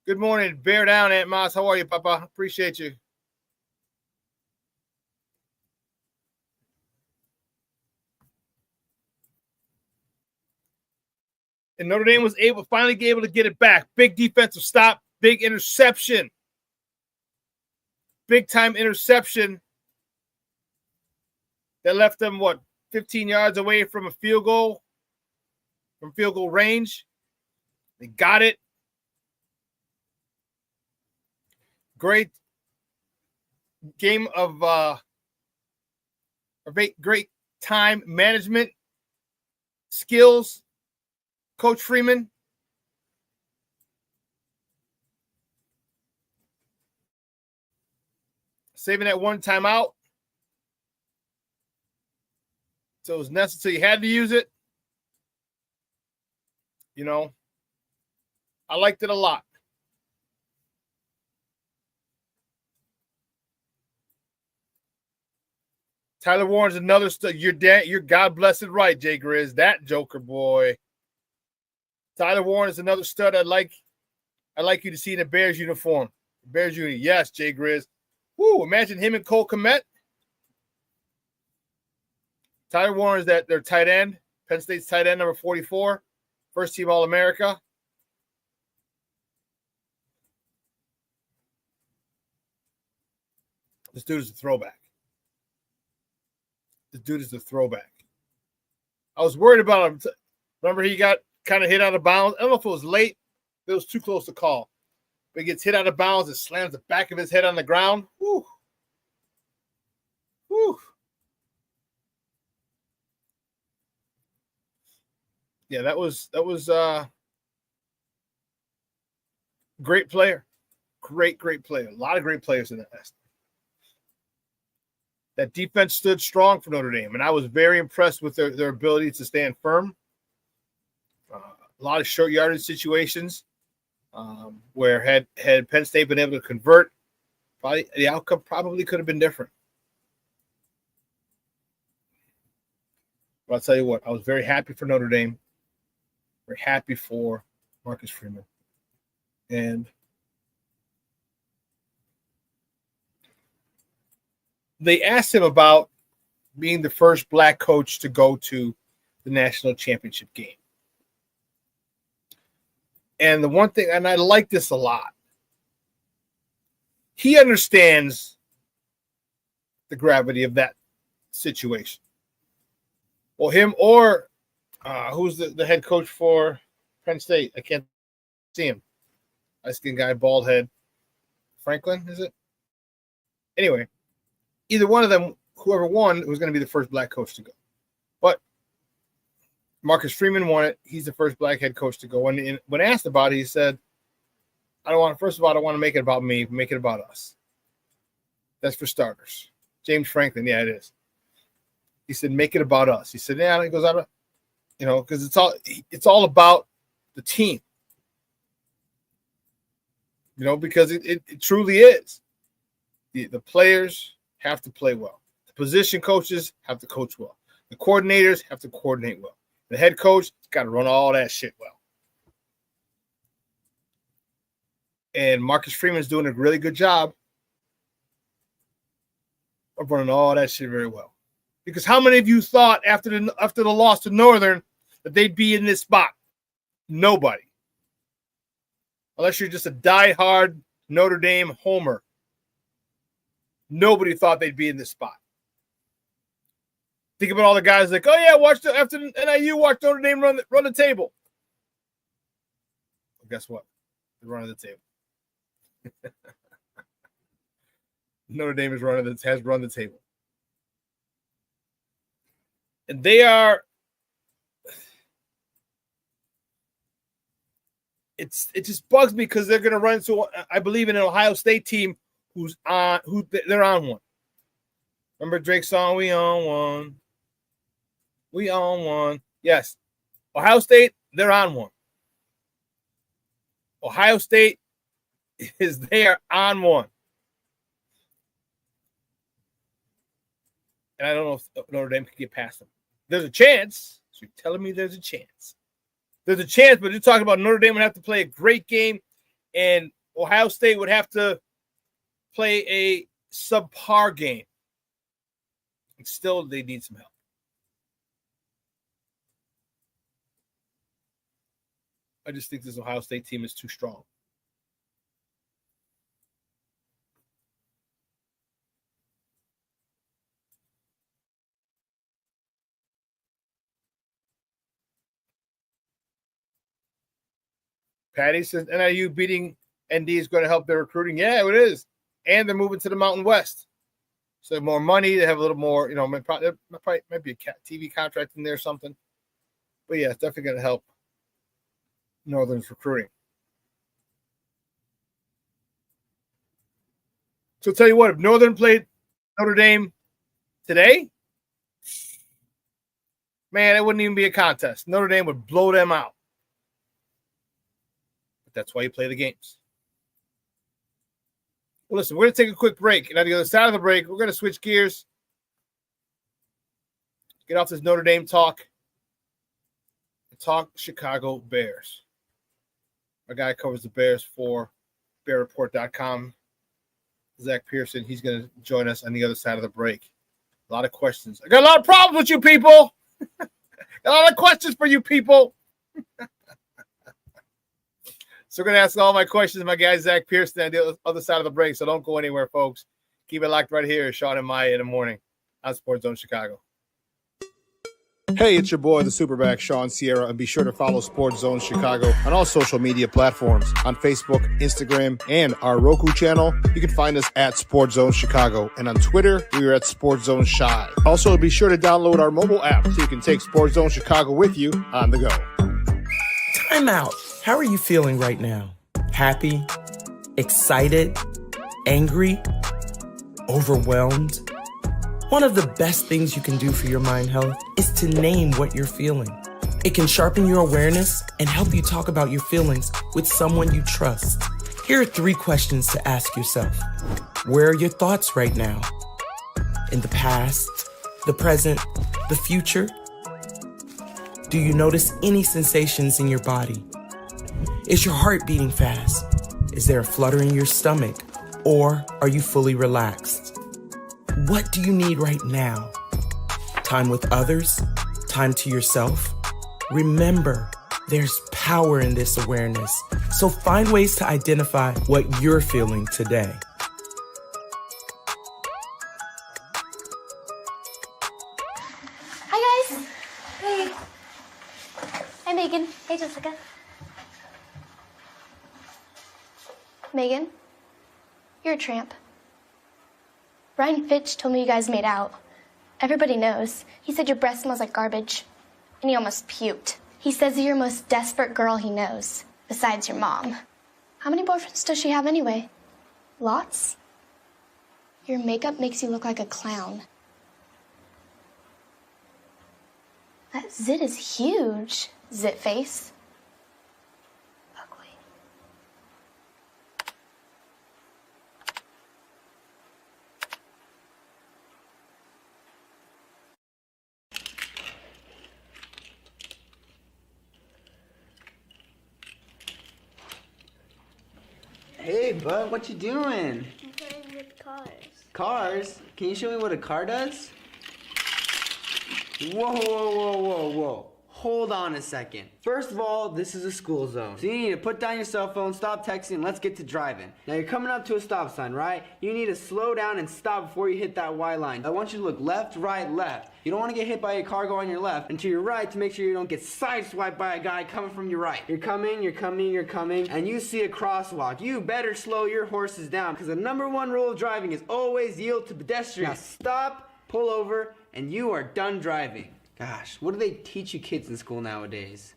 Speaker 5: Good morning. Bear down, Aunt Moss. How are you, Papa? Appreciate you. And Notre Dame was finally able to get it back. Big defensive stop. Big interception. Big time interception that left them, 15 yards away from a field goal, from field goal range. They got it. Great game of great time management skills. Coach Freeman. Saving that one timeout. So it was necessary. You had to use it. You know, I liked it a lot. Tyler Warren's another you're God blessed right, Jay Grizz. That Joker boy. Tyler Warren is another stud I'd like you to see in a Bears uniform. Bears uni. Yes, Jay Grizz. Woo, imagine him and Cole Kmet. Tyler Warren is their tight end. Penn State's tight end, number 44. First team All-America. This dude is a throwback. This dude is a throwback. I was worried about him. Remember, he got kind of hit out of bounds. I don't know if it was late. It was too close to call. But he gets hit out of bounds and slams the back of his head on the ground. Whew. Whew. Yeah, that was great player. Great player. A lot of great players in that That defense stood strong for Notre Dame, and I was very impressed with their ability to stand firm. A lot of short yardage situations where had Penn State been able to convert, probably the outcome probably could have been different. But I'll tell you what, I was very happy for Notre Dame, very happy for Marcus Freeman. And they asked him about being the first black coach to go to the national championship game. And the one thing, and I like this a lot, he understands the gravity of that situation. Well, him or who's the head coach for Penn State? I can't see him. Light-skinned guy, bald head. Franklin, is it? Anyway, either one of them, whoever won, was going to be the first black coach to go. But Marcus Freeman won it. He's the first black head coach to go. And when asked about it, he said, first of all, I don't want to make it about me, make it about us. That's for starters. James Franklin, yeah, it is. He said, make it about us. He said, yeah, it goes out, because it's all about the team. Because it truly is. The players have to play well. The position coaches have to coach well. The coordinators have to coordinate well. The head coach has got to run all that shit well. And Marcus Freeman's doing a really good job of running all that shit very well. Because how many of you thought after the loss to Northern that they'd be in this spot? Nobody. Unless you're just a diehard Notre Dame homer. Nobody thought they'd be in this spot. Think about all the guys like, oh yeah, after NIU, watch Notre Dame run the table. Well, guess what? They're running the table. Notre Dame has run the table. And they are. It just bugs me because they're going to run into, I believe, in an Ohio State team they're on one. Remember Drake's song, "We on one, we on one." Yes, Ohio State, they're on one. Ohio State is there on one. And I don't know if Notre Dame can get past them. There's a chance. So you're telling me there's a chance. There's a chance, but you're talking about Notre Dame would have to play a great game, and Ohio State would have to play a subpar game. And still, they need some help. I just think this Ohio State team is too strong. Patty says NIU beating ND is going to help their recruiting. Yeah, it is. And they're moving to the Mountain West. So more money. They have a little more, might be a TV contract in there or something. But yeah, it's definitely going to help Northern's recruiting. So I'll tell you what, if Northern played Notre Dame today, man, it wouldn't even be a contest. Notre Dame would blow them out. That's why you play the games. Well, listen, we're going to take a quick break. And on the other side of the break, we're going to switch gears. Get off this Notre Dame talk. And talk Chicago Bears. Our guy covers the Bears for BearReport.com. Zack Pearson. He's going to join us on the other side of the break. A lot of questions. I got a lot of problems with you people. A lot of questions for you people. So we're going to ask all my questions, my guy Zack Pearson on the other side of the break. So don't go anywhere, folks. Keep it locked right here. Shawn and Maya in the morning on Sports Zone Chicago.
Speaker 1: Hey, it's your boy, the SuperBack, Shawn Sierra, and be sure to follow Sports Zone Chicago on all social media platforms, on Facebook, Instagram, and our Roku channel. You can find us at Sports Zone Chicago, and on Twitter, we are at Sports Zone Shy. Also, be sure to download our mobile app so you can take Sports Zone Chicago with you on the go.
Speaker 19: Time out. How are you feeling right now? Happy? Excited? Angry? Overwhelmed? One of the best things you can do for your mind health is to name what you're feeling. It can sharpen your awareness and help you talk about your feelings with someone you trust. Here are 3 questions to ask yourself. Where are your thoughts right now? In the past, the present, the future? Do you notice any sensations in your body? Is your heart beating fast? Is there a flutter in your stomach? Or are you fully relaxed? What do you need right now? Time with others? Time to yourself? Remember, there's power in this awareness. So find ways to identify what you're feeling today.
Speaker 20: Hi, guys. Hey. Hi, Megan. Hey, Jessica. Megan, you're a tramp. Brian Fitch told me you guys made out. Everybody knows. He said your breath smells like garbage. And he almost puked. He says you're the most desperate girl he knows, besides your mom. How many boyfriends does she have anyway? Lots? Your makeup makes you look like a clown. That zit is huge, zit face. Ugly.
Speaker 21: Hey, bud, what you doing?
Speaker 20: I'm playing with cars.
Speaker 21: Cars? Can you show me what a car does? Whoa, whoa, whoa, whoa, whoa. Hold on a second. First of all, this is a school zone. So you need to put down your cell phone, stop texting, and let's get to driving. Now you're coming up to a stop sign, right? You need to slow down and stop before you hit that Y line. I want you to look left, right, left. You don't want to get hit by a car going on your left, and to your right to make sure you don't get sideswiped by a guy coming from your right. You're coming, and you see a crosswalk. You better slow your horses down, because the #1 rule of driving is always yield to pedestrians. Now stop, pull over, and you are done driving. Gosh, what do they teach you kids in school nowadays?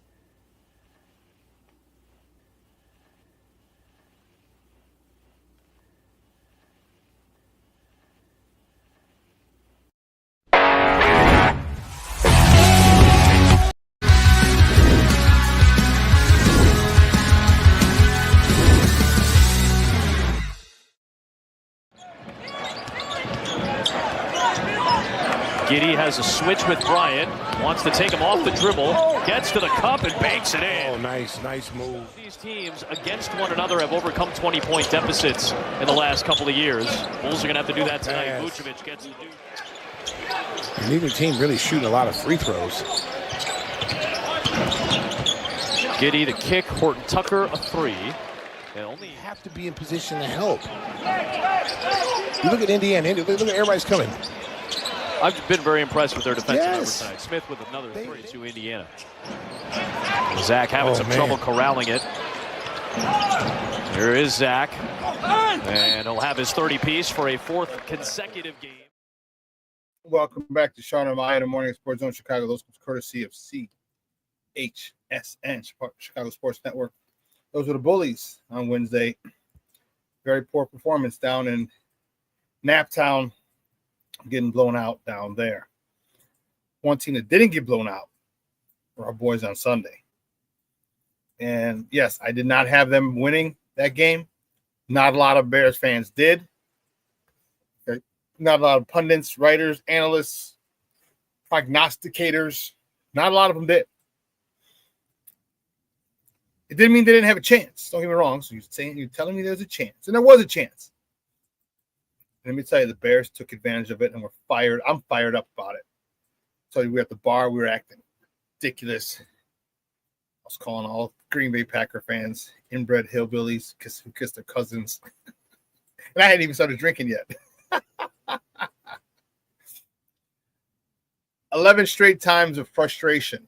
Speaker 3: Giddy has a switch with Bryant, wants to take him off the dribble, gets to the cup and banks it in.
Speaker 1: Oh, nice move.
Speaker 3: These teams against one another have overcome 20-point deficits in the last couple of years. Bulls are going to have to do that tonight. Vucevic gets to do.
Speaker 1: Neither team really shooting a lot of free throws.
Speaker 3: Giddy the kick, Horton Tucker a 3.
Speaker 1: They only have to be in position to help. You look at Indiana. Look at everybody's coming.
Speaker 3: I've been very impressed with their defensive effort tonight. Smith with another 3 to Indiana. Zach having some trouble corralling it. Here is Zach. And he'll have his 30-piece for a 4th consecutive game.
Speaker 5: Welcome back to Shawn and Maya in the Morning Sports Zone Chicago. Those courtesy of CHSN, Chicago Sports Network. Those were the Bullies on Wednesday. Very poor performance down in Naptown. Getting blown out down there. One team that didn't get blown out were our boys on Sunday. And yes, I did not have them winning that game. Not a lot of Bears fans did. Okay. Not a lot of pundits, writers, analysts, prognosticators. Not a lot of them did. It didn't mean they didn't have a chance. Don't get me wrong. So you're telling me there's a chance. And there was a chance. Let me tell you, the Bears took advantage of it and were fired. I'm fired up about it. So we were at the bar. We were acting ridiculous. I was calling all Green Bay Packer fans inbred hillbillies who kissed their cousins. And I hadn't even started drinking yet. 11 straight times of frustration.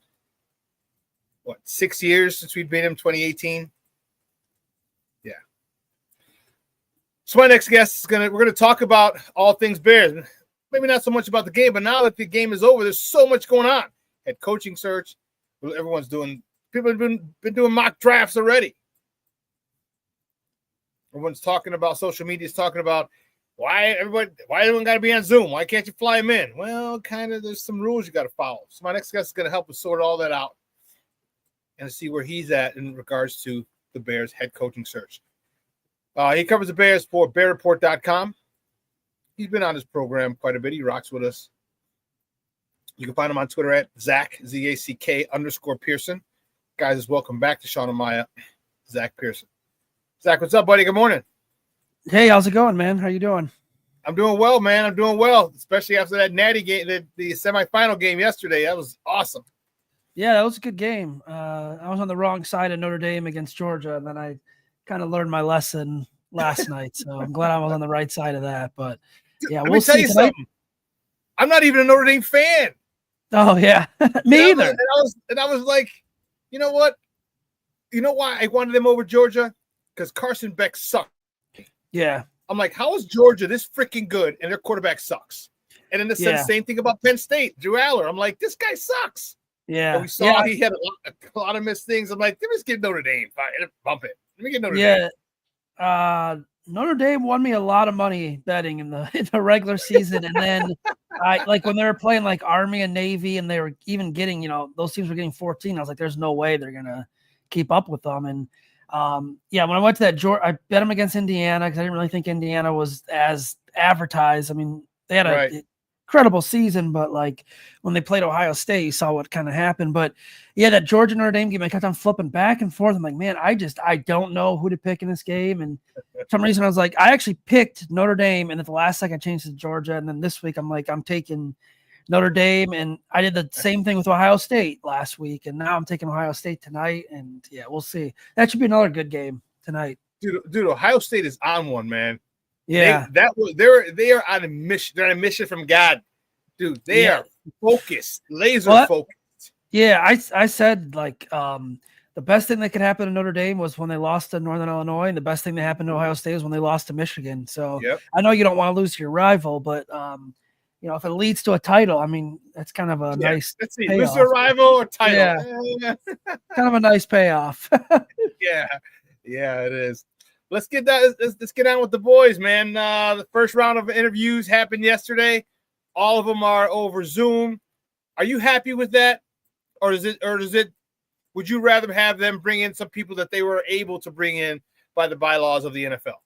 Speaker 5: 6 years since we'd beat him, 2018? Yeah. So my next guest we're gonna talk about all things Bears. Maybe not so much about the game, but now that the game is over, there's so much going on. Head coaching search. Everyone's doing. People have been doing mock drafts already. Everyone's talking about social media is talking about Why everyone got to be on Zoom? Why can't you fly him in? Well, kind of. There's some rules you got to follow. So my next guest is going to help us sort all that out and see where he's at in regards to the Bears head coaching search. He covers the Bears for BearReport.com. He's been on this program quite a bit. He rocks with us. You can find him on Twitter at Zack, Z-A-C-K _Pearson. Guys, welcome back to Shawn and Maya, Zack Pearson. Zack, what's up, buddy? Good morning.
Speaker 4: Hey, how's it going, man? How you doing?
Speaker 5: I'm doing well, man. I'm doing well, especially after that natty game, the semifinal game yesterday. That was awesome.
Speaker 4: Yeah, that was a good game. I was on the wrong side of Notre Dame against Georgia, and then I kind of learned my lesson last night. So I'm glad I was on the right side of that. But yeah,
Speaker 5: Let me tell you something. I'm not even a Notre Dame fan.
Speaker 4: Oh yeah, me either.
Speaker 5: And I was like, you know what? You know why I wanted them over Georgia? Because Carson Beck sucked.
Speaker 4: Yeah.
Speaker 5: I'm like, how is Georgia this freaking good and their quarterback sucks? And then the same thing about Penn State, Drew Aller. I'm like, this guy sucks.
Speaker 4: Yeah.
Speaker 5: And we saw he had a lot of missed things. I'm like, let me just get Notre Dame. Bump it. Let me get Notre Dame.
Speaker 4: Yeah. Notre Dame won me a lot of money betting in the regular season. And then when they were playing like Army and Navy and they were even getting, those teams were getting 14. I was like, there's no way they're going to keep up with them. And when I went to that Georgia, I bet them against Indiana because I didn't really think Indiana was as advertised. I mean, they had an incredible season, but like when they played Ohio State, you saw what kind of happened. But yeah, that Georgia Notre Dame game, I kept on flipping back and forth. I'm like, man, I don't know who to pick in this game. And for some reason I was like, I actually picked Notre Dame, and at the last second I changed to Georgia. And then this week I'm like, I'm taking Notre Dame, and I did the same thing with Ohio State last week, and now I'm taking Ohio State tonight. And yeah, we'll see. That should be another good game tonight.
Speaker 5: Dude, Ohio State is on one, man.
Speaker 4: Yeah,
Speaker 5: they are on a mission. They're on a mission from God, dude. They are focused, laser focused.
Speaker 4: Yeah, I said like the best thing that could happen to Notre Dame was when they lost to Northern Illinois, and the best thing that happened to Ohio State was when they lost to Michigan. So I know you don't want to lose to your rival, but if it leads to a title, I mean, that's kind of a nice.
Speaker 5: Let's see, lose to a rival or title.
Speaker 4: Yeah. Kind of a nice payoff.
Speaker 5: Yeah, it is. Let's get that. Let's get on with the boys, man. The first round of interviews happened yesterday. All of them are over Zoom. Are you happy with that, or does it? Would you rather have them bring in some people that they were able to bring in by the bylaws of the NFL?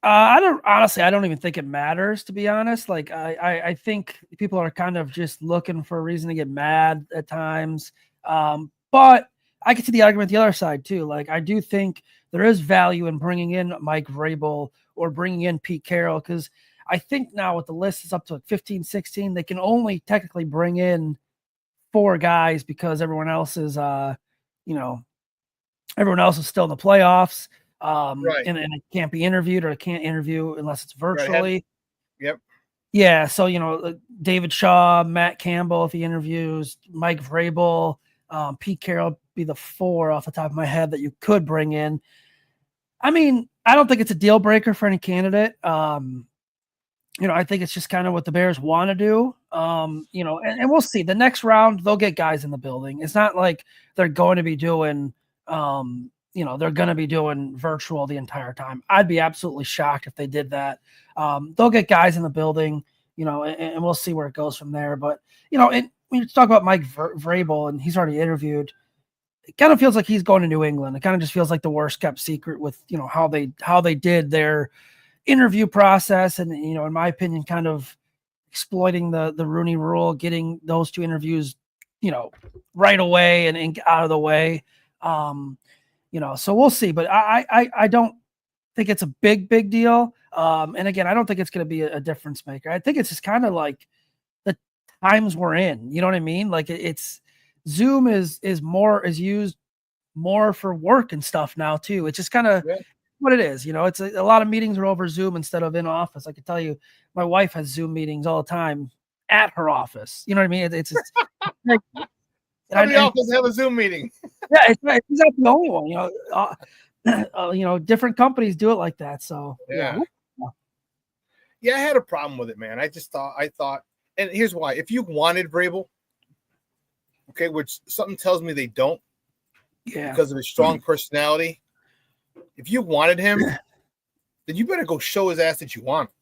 Speaker 4: I don't even think it matters, to be honest. Like I think people are kind of just looking for a reason to get mad at times. But I can see the argument the other side too. Like I do think there is value in bringing in Mike Vrabel or bringing in Pete Carroll, because I think now with the list is up to 15, 16, they can only technically bring in 4 guys because everyone else is everyone else is still in the playoffs. And it can't be interviewed, or it can't interview unless it's virtually.
Speaker 5: Yep.
Speaker 4: Yeah. So, David Shaw, Matt Campbell, if he interviews, Mike Vrabel, Pete Carroll be the 4 off the top of my head that you could bring in. I mean, I don't think it's a deal breaker for any candidate. I think it's just kind of what the Bears want to do. And we'll see. The next round, they'll get guys in the building. It's not like they're going to be doing they're going to be doing virtual the entire time. I'd be absolutely shocked if they did that. They'll get guys in the building, and we'll see where it goes from there. But, when you talk about Mike Vrabel, and he's already interviewed, it kind of feels like he's going to New England. It kind of just feels like the worst kept secret with, how they did their interview process. And, in my opinion, kind of exploiting the Rooney Rule, getting those 2 interviews, right away and out of the way. So we'll see, but I don't think it's a big deal. And again, I don't think it's going to be a difference maker. I think it's just kind of like the times we're in, you know what I mean? Like it's Zoom is used more for work and stuff now too. It's just kind of what it is. It's a lot of meetings are over Zoom instead of in office. I can tell you, my wife has Zoom meetings all the time at her office. You know what I mean? It's like,
Speaker 5: how many offices have a Zoom meeting?
Speaker 4: Yeah, it's not the only one. Different companies do it like that. So
Speaker 5: yeah, I had a problem with it, man. I thought, and here's why: if you wanted Vrabel, okay, which something tells me they don't, because of his strong personality. If you wanted him, then you better go show his ass that you want him.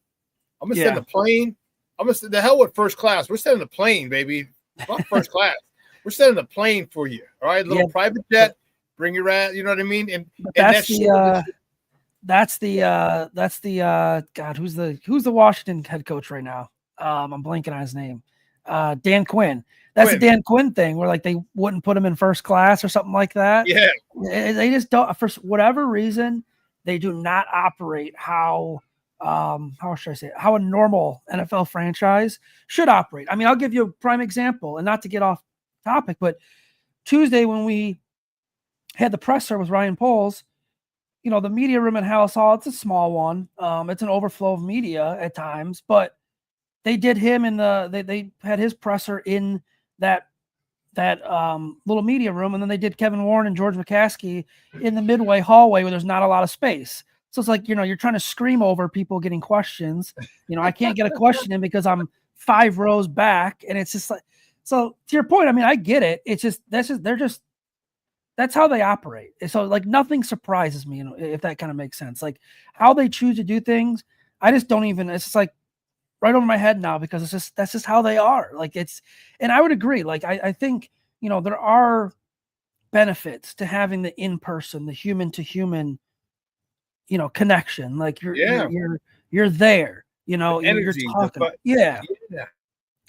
Speaker 5: I'm gonna send a plane. I'm gonna send the hell with first class. We're sending a plane, baby. Not first class. We're sending a plane for you. All right, little private jet. Bring your ass. You know what I mean? And
Speaker 4: that's the God. Who's the Washington head coach right now? I'm blanking on his name. Dan Quinn. That's the Dan Quinn thing where like they wouldn't put him in first class or something like that.
Speaker 5: Yeah.
Speaker 4: They just don't, for whatever reason, they do not operate how should I say it? How a normal NFL franchise should operate. I mean, I'll give you a prime example, and not to get off topic, but Tuesday when we had the presser with Ryan Poles, you know, the media room at House Hall, it's a small one. It's an overflow of media at times, but they did him in they had his presser in that little media room, and then they did Kevin Warren and George McCaskey in the midway hallway where there's not a lot of space. So it's like, you know, you're trying to scream over people getting questions. You know, I can't get a question in because I'm 5 rows back, and it's just like, so to your point, I mean, I get it. It's just that's how they operate. So like nothing surprises me, you know, if that kind of makes sense. Like how they choose to do things, I just don't even. It's just like right over my head now because that's just how they are. Like and I would agree. Like I think, you know, there are benefits to having the in-person, the human to human, you know, connection. Like you're there, you know, you're talking. Yeah,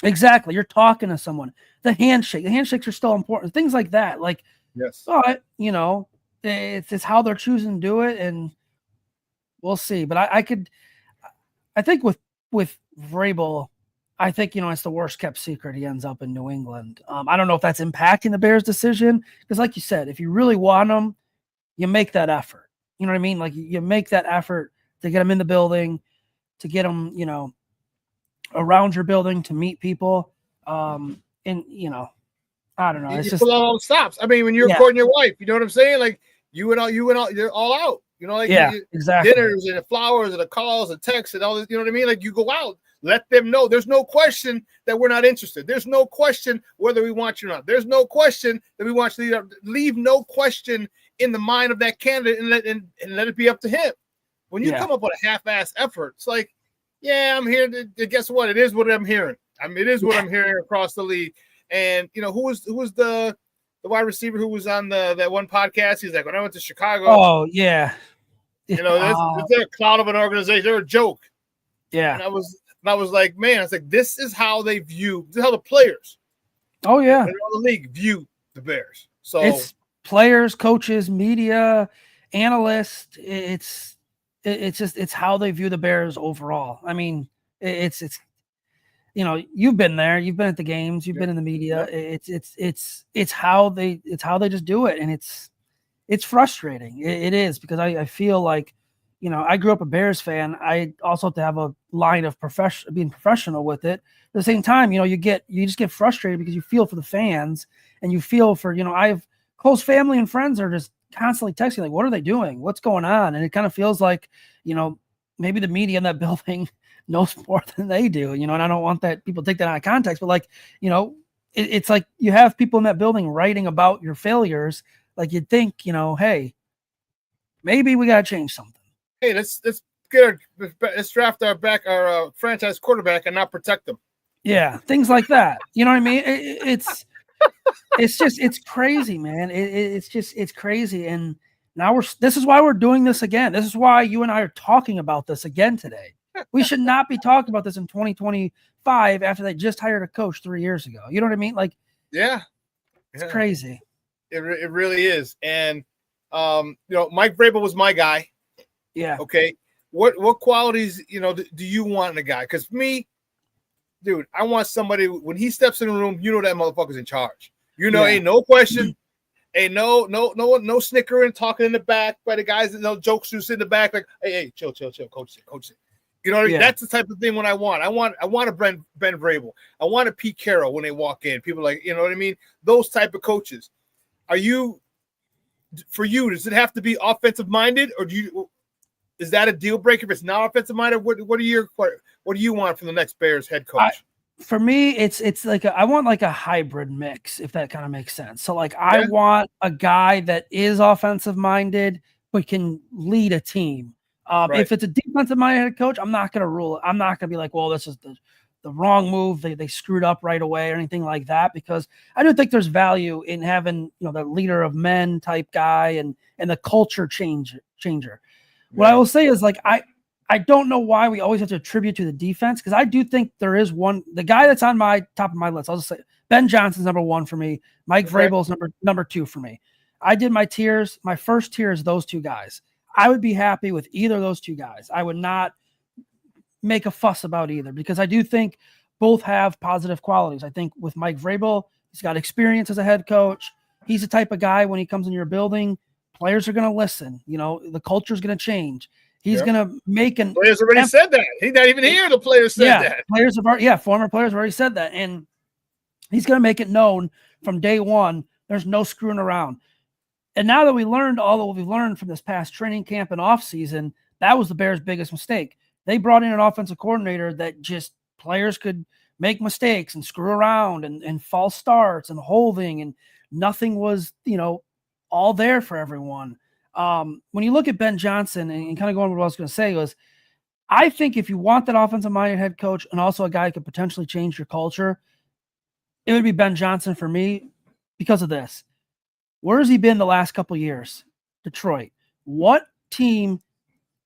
Speaker 4: exactly. You're talking to someone. The handshakes are still important. Things like that. Like,
Speaker 5: yes,
Speaker 4: but you know, it's how they're choosing to do it, and we'll see. But I think with Vrabel, I think, you know, it's the worst kept secret. He ends up in New England. I don't know if that's impacting the Bears' decision because, like you said, if you really want them, you make that effort. You know what I mean? Like you make that effort to get them in the building, to get them, you know, around your building to meet people. And you know, I don't know. It's just
Speaker 5: pull out all the stops. I mean, when you're courting your wife, you know what I'm saying? Like you and all, you're all out. You know, like
Speaker 4: exactly.
Speaker 5: Dinners and the flowers and the calls and texts and all this. You know what I mean? Like you go out, let them know. There's no question that we're not interested. There's no question whether we want you or not. There's no question that we want you to leave no question in the mind of that candidate and let it be up to him. When you come up with a half-ass effort, it's like, yeah, I'm here to guess what? It is what I'm hearing. I mean, it is what I'm hearing across the league. And you know, who was the wide receiver who was on that one podcast? He's like, when I went to Chicago.
Speaker 4: Oh yeah.
Speaker 5: You know, they're a clown of an organization. They're a joke.
Speaker 4: Yeah.
Speaker 5: And I was like, man, it's like this is how they view. This is how the players.
Speaker 4: Oh yeah.
Speaker 5: The league view the Bears. So
Speaker 4: it's players, coaches, media, analysts. It's how they view the Bears overall. I mean, it's you know, you've been there, you've been at the games, you've been in the media. It's how they just do it, and it's frustrating. It is because I feel like, you know, I grew up a Bears fan. I also have to have a line of being professional with it. At the same time, you know, you just get frustrated because you feel for the fans and you feel for, you know, I have close family and friends are just constantly texting, like, what are they doing? What's going on? And it kind of feels like, you know, maybe the media in that building knows more than they do, you know, and I don't want that people take that out of context, but like, you know, it's like you have people in that building writing about your failures. Like you'd think, you know, hey, maybe we got to change something.
Speaker 5: Hey, let's draft our franchise quarterback and not protect them.
Speaker 4: Yeah, things like that. You know what I mean? It's crazy, man. It's crazy. And now this is why we're doing this again. This is why you and I are talking about this again today. We should not be talking about this in 2025 after they just hired a coach 3 years ago. You know what I mean? Like, it's crazy.
Speaker 5: It really is. And you know, Mike Vrabel was my guy.
Speaker 4: Yeah.
Speaker 5: Okay. What qualities, you know, do you want in a guy? Because me, dude, I want somebody when he steps in the room, you know that motherfucker's in charge. You know, ain't no question, ain't no snickering, talking in the back by the guys that know jokes who sit in the back like, hey, chill, coach it. You know what I mean? That's the type of thing when I want a Ben Vrabel. I want a Pete Carroll when they walk in. People like, you know what I mean? Those type of coaches. For you, does it have to be offensive minded, or is that a deal breaker if it's not offensive minded? What do you want from the next Bears head coach?
Speaker 4: For me, it's like I want like a hybrid mix, if that kind of makes sense. So like I want a guy that is offensive minded but can lead a team. If it's a defensive-minded head coach, I'm not going to rule it. I'm not going to be like, well, this is the wrong move. They screwed up right away or anything like that, because I do think there's value in having, the leader of men type guy and the culture changer. What I will say is, like, I don't know why we always have to attribute to the defense, because I do think there is the guy that's on my top of my list. I'll just say Ben Johnson's number 1 for me. Mike Vrabel's number 2 for me. I did my tiers. My first tier is those 2 guys. I would be happy with either of those 2 guys. I would not make a fuss about either, because I do think both have positive qualities. I think with Mike Vrabel, he's got experience as a head coach. He's the type of guy, when he comes in your building, players are going to listen. The culture is going to change. He's going to make
Speaker 5: players already said that. He's not even here. The players said that.
Speaker 4: Former players have already said that. And he's going to make it known from day one, there's no screwing around. And now that we learned all that we've learned from this past training camp and offseason, that was the Bears' biggest mistake. They brought in an offensive coordinator that just players could make mistakes and screw around and false starts and holding, and nothing was, all there for everyone. When you look at Ben Johnson and kind of going with what I was going to say was, I think if you want that offensive-minded head coach and also a guy who could potentially change your culture, it would be Ben Johnson for me because of this. Where has he been the last couple of years? Detroit. What team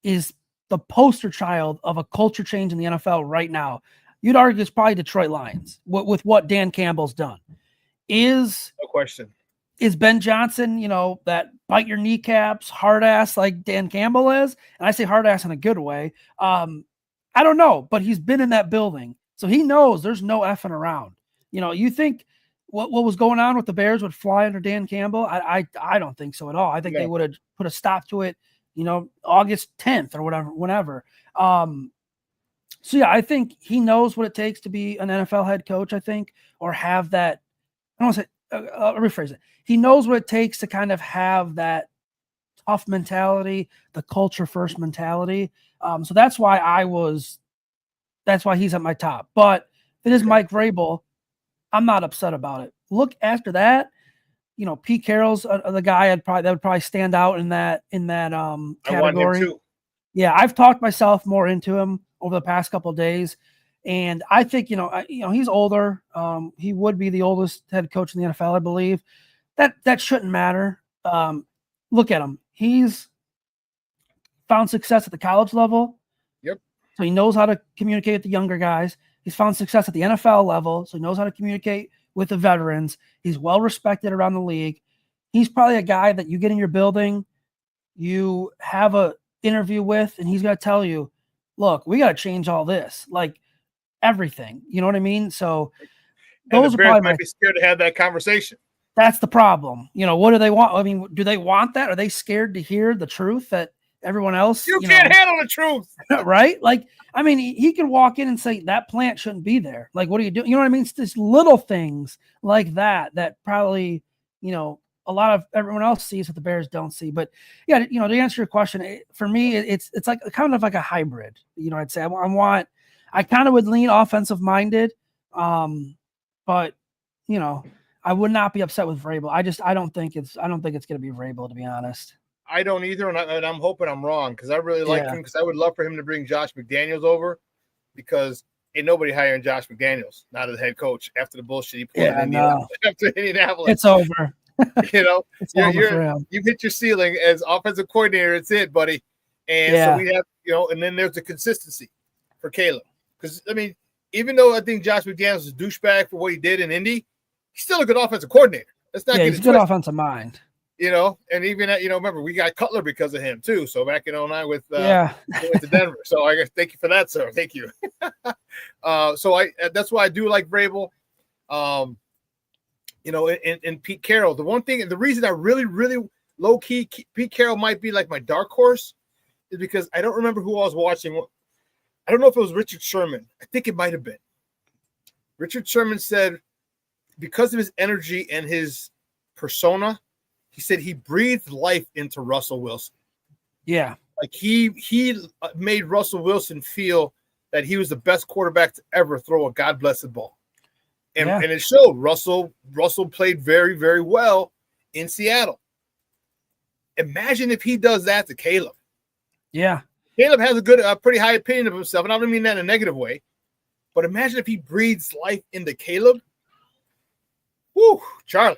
Speaker 4: is the poster child of a culture change in the NFL right now? You'd argue it's probably Detroit Lions with what Dan Campbell's done. No
Speaker 5: question.
Speaker 4: Is Ben Johnson, that bite your kneecaps, hard ass like Dan Campbell is? And I say hard ass in a good way. I don't know, but he's been in that building. So he knows there's no effing around. You think what was going on with the Bears would fly under Dan Campbell? I don't think so at all. I think they would have put a stop to it, August 10th or whenever. So yeah, I think he knows what it takes to be an NFL head coach, I think, or have that. I don't want to say, I'll rephrase it. He knows what it takes to kind of have that tough mentality, the culture first mentality. So that's why he's at my top. But if it is Mike Vrabel, I'm not upset about it. Look, after that, Pete Carroll's the guy that would probably stand out in that category.
Speaker 5: I want him too.
Speaker 4: Yeah, I've talked myself more into him over the past couple of days, and I think he's older. He would be the oldest head coach in the NFL, I believe. That shouldn't matter. Look at him; he's found success at the college level.
Speaker 5: Yep.
Speaker 4: So he knows how to communicate with the younger guys. He's found success at the NFL level, so he knows how to communicate with the veterans. He's well respected around the league. He's probably a guy that you get in your building, you have a interview with, and he's going to tell you, look, we got to change all this, like everything. You know what I mean? So
Speaker 5: those the Bears might be scared to have that conversation.
Speaker 4: That's the problem. What do they want? I mean, do they want that? Are they scared to hear the truth that everyone else?
Speaker 5: You can't handle the truth.
Speaker 4: Right? Like, I mean, he could walk in and say that plant shouldn't be there. Like, what are you doing? You know what I mean? It's just little things like that probably, a lot of everyone else sees that the Bears don't see. But yeah, to answer your question, for me, it's like kind of like a hybrid. I'd say I kind of would lean offensive minded, but I would not be upset with Vrabel. I don't think it's going to be Vrabel, to be honest.
Speaker 5: I don't either, and I'm hoping I'm wrong, because I really like him, because I would love for him to bring Josh McDaniels over, because ain't nobody hiring Josh McDaniels, not as head coach, after the bullshit he pulled after Indianapolis.
Speaker 4: It's over.
Speaker 5: It's over for him. You've hit your ceiling as offensive coordinator. It's it, buddy. And so we have, and then there's the consistency for Caleb. Because, I mean, even though I think Josh McDaniels is a douchebag for what he did in Indy, he's still a good offensive coordinator. Let's not get
Speaker 4: he's a good offensive mind.
Speaker 5: And even remember, we got Cutler because of him too. So back in 2009 with went to Denver. So I guess thank you for that, sir. Thank you. So that's why I do like Vrabel. And Pete Carroll. The one thing, and the reason I really, really low key Pete Carroll might be like my dark horse is because I don't remember who I was watching. I don't know if it was Richard Sherman. I think it might have been. Richard Sherman said because of his energy and his persona, he said he breathed life into Russell Wilson.
Speaker 4: Yeah.
Speaker 5: Like he made Russell Wilson feel that he was the best quarterback to ever throw a God-blessed ball. And it showed. Russell played very, very well in Seattle. Imagine if he does that to Caleb.
Speaker 4: Yeah.
Speaker 5: Caleb has a pretty high opinion of himself, and I don't mean that in a negative way. But imagine if he breathes life into Caleb. Whoo, Charlie.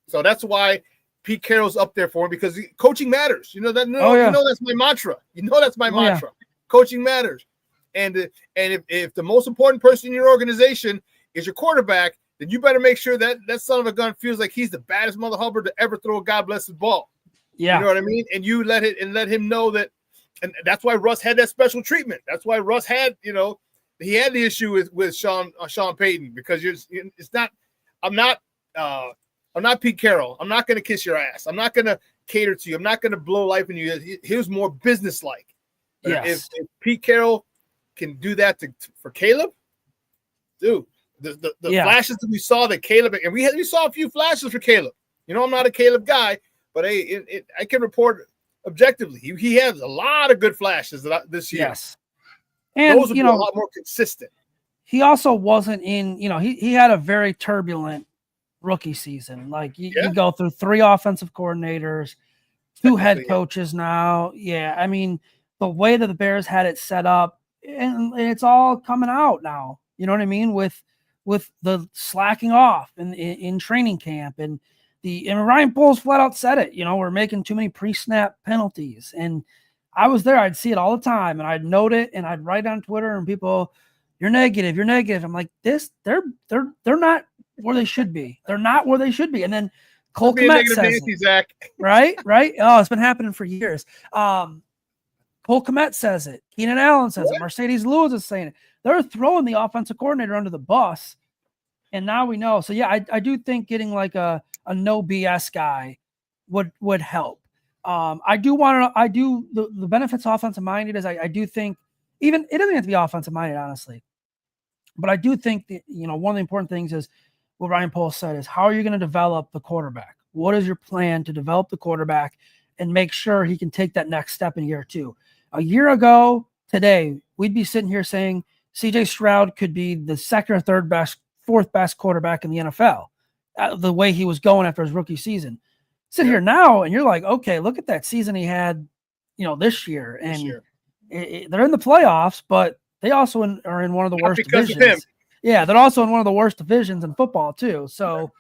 Speaker 5: So that's why Pete Carroll's up there for him, because coaching matters. You know that. No, you know that's my mantra. You know that's my mantra. Yeah. Coaching matters. And if the most important person in your organization is your quarterback, then you better make sure that son of a gun feels like he's the baddest mother hubber to ever throw a God bless his ball.
Speaker 4: Yeah,
Speaker 5: you know what I mean. And you let him know that, and that's why Russ had that special treatment. That's why Russ had, he had the issue with Sean Payton, because it's not. I'm not Pete Carroll. I'm not going to kiss your ass. I'm not going to cater to you. I'm not going to blow life in you. He was more businesslike.
Speaker 4: Yes.
Speaker 5: If Pete Carroll can do that for Caleb, dude, the flashes that we saw that Caleb, and we saw a few flashes for Caleb. I'm not a Caleb guy, but I can report objectively. He has a lot of good flashes this year.
Speaker 4: Yes. And
Speaker 5: those would be a lot more consistent.
Speaker 4: He also wasn't in, he had a very turbulent rookie season. Like you go through 3 offensive coordinators, 2 head coaches now. Yeah. I mean, the way that the Bears had it set up, and it's all coming out now. You know what I mean? With the slacking off in training camp, and Ryan Poles flat out said it, we're making too many pre-snap penalties. And I was there. I'd see it all the time, and I'd note it, and I'd write on Twitter, and people, you're negative. I'm like, they're not where they should be. They're not where they should be. And then Cole Kmet says it,
Speaker 5: Zach.
Speaker 4: right? Oh, it's been happening for years. Cole Kmet says it. Keenan Allen says it. Mercedes Lewis is saying it. They're throwing the offensive coordinator under the bus, and now we know. So yeah, I do think getting like a no BS guy would help. The benefits offensive minded is I do think, even it doesn't have to be offensive minded, honestly, but I do think that, one of the important things is what Ryan Poles said is, how are you going to develop the quarterback? What is your plan to develop the quarterback and make sure he can take that next step in year 2? A year ago today, we'd be sitting here saying CJ Stroud could be the second or third best, fourth best quarterback in the NFL, the way he was going after his rookie season. Sit here now, and you're like, okay, look at that season he had, this year. And they're in the playoffs, but they also are in one of the worst divisions. Yeah, they're also in one of the worst divisions in football too. So,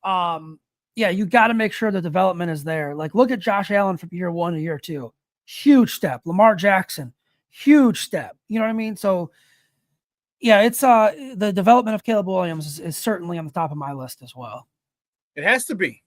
Speaker 4: you got to make sure the development is there. Like, look at Josh Allen from year 1 to year 2. Huge step. Lamar Jackson, huge step. You know what I mean? So, yeah, it's the development of Caleb Williams is certainly on the top of my list as well.
Speaker 5: It has to be.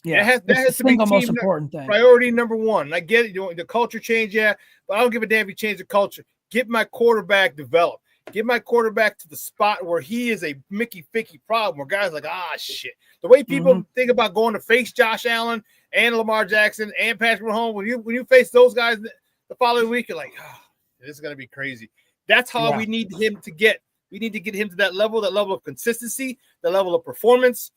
Speaker 4: Yeah,
Speaker 5: that has to be
Speaker 4: the most important thing.
Speaker 5: Priority number 1. I get it. The culture change, but I don't give a damn if you change the culture. Get my quarterback developed. Get my quarterback to the spot where he is a Mickey Ficky problem, where guys are like, shit. The way people think about going to face Josh Allen and Lamar Jackson and Patrick Mahomes, when you face those guys the following week, you're like, this is going to be crazy. That's how we need him to get. We need to get him to that level of consistency, that level of performance,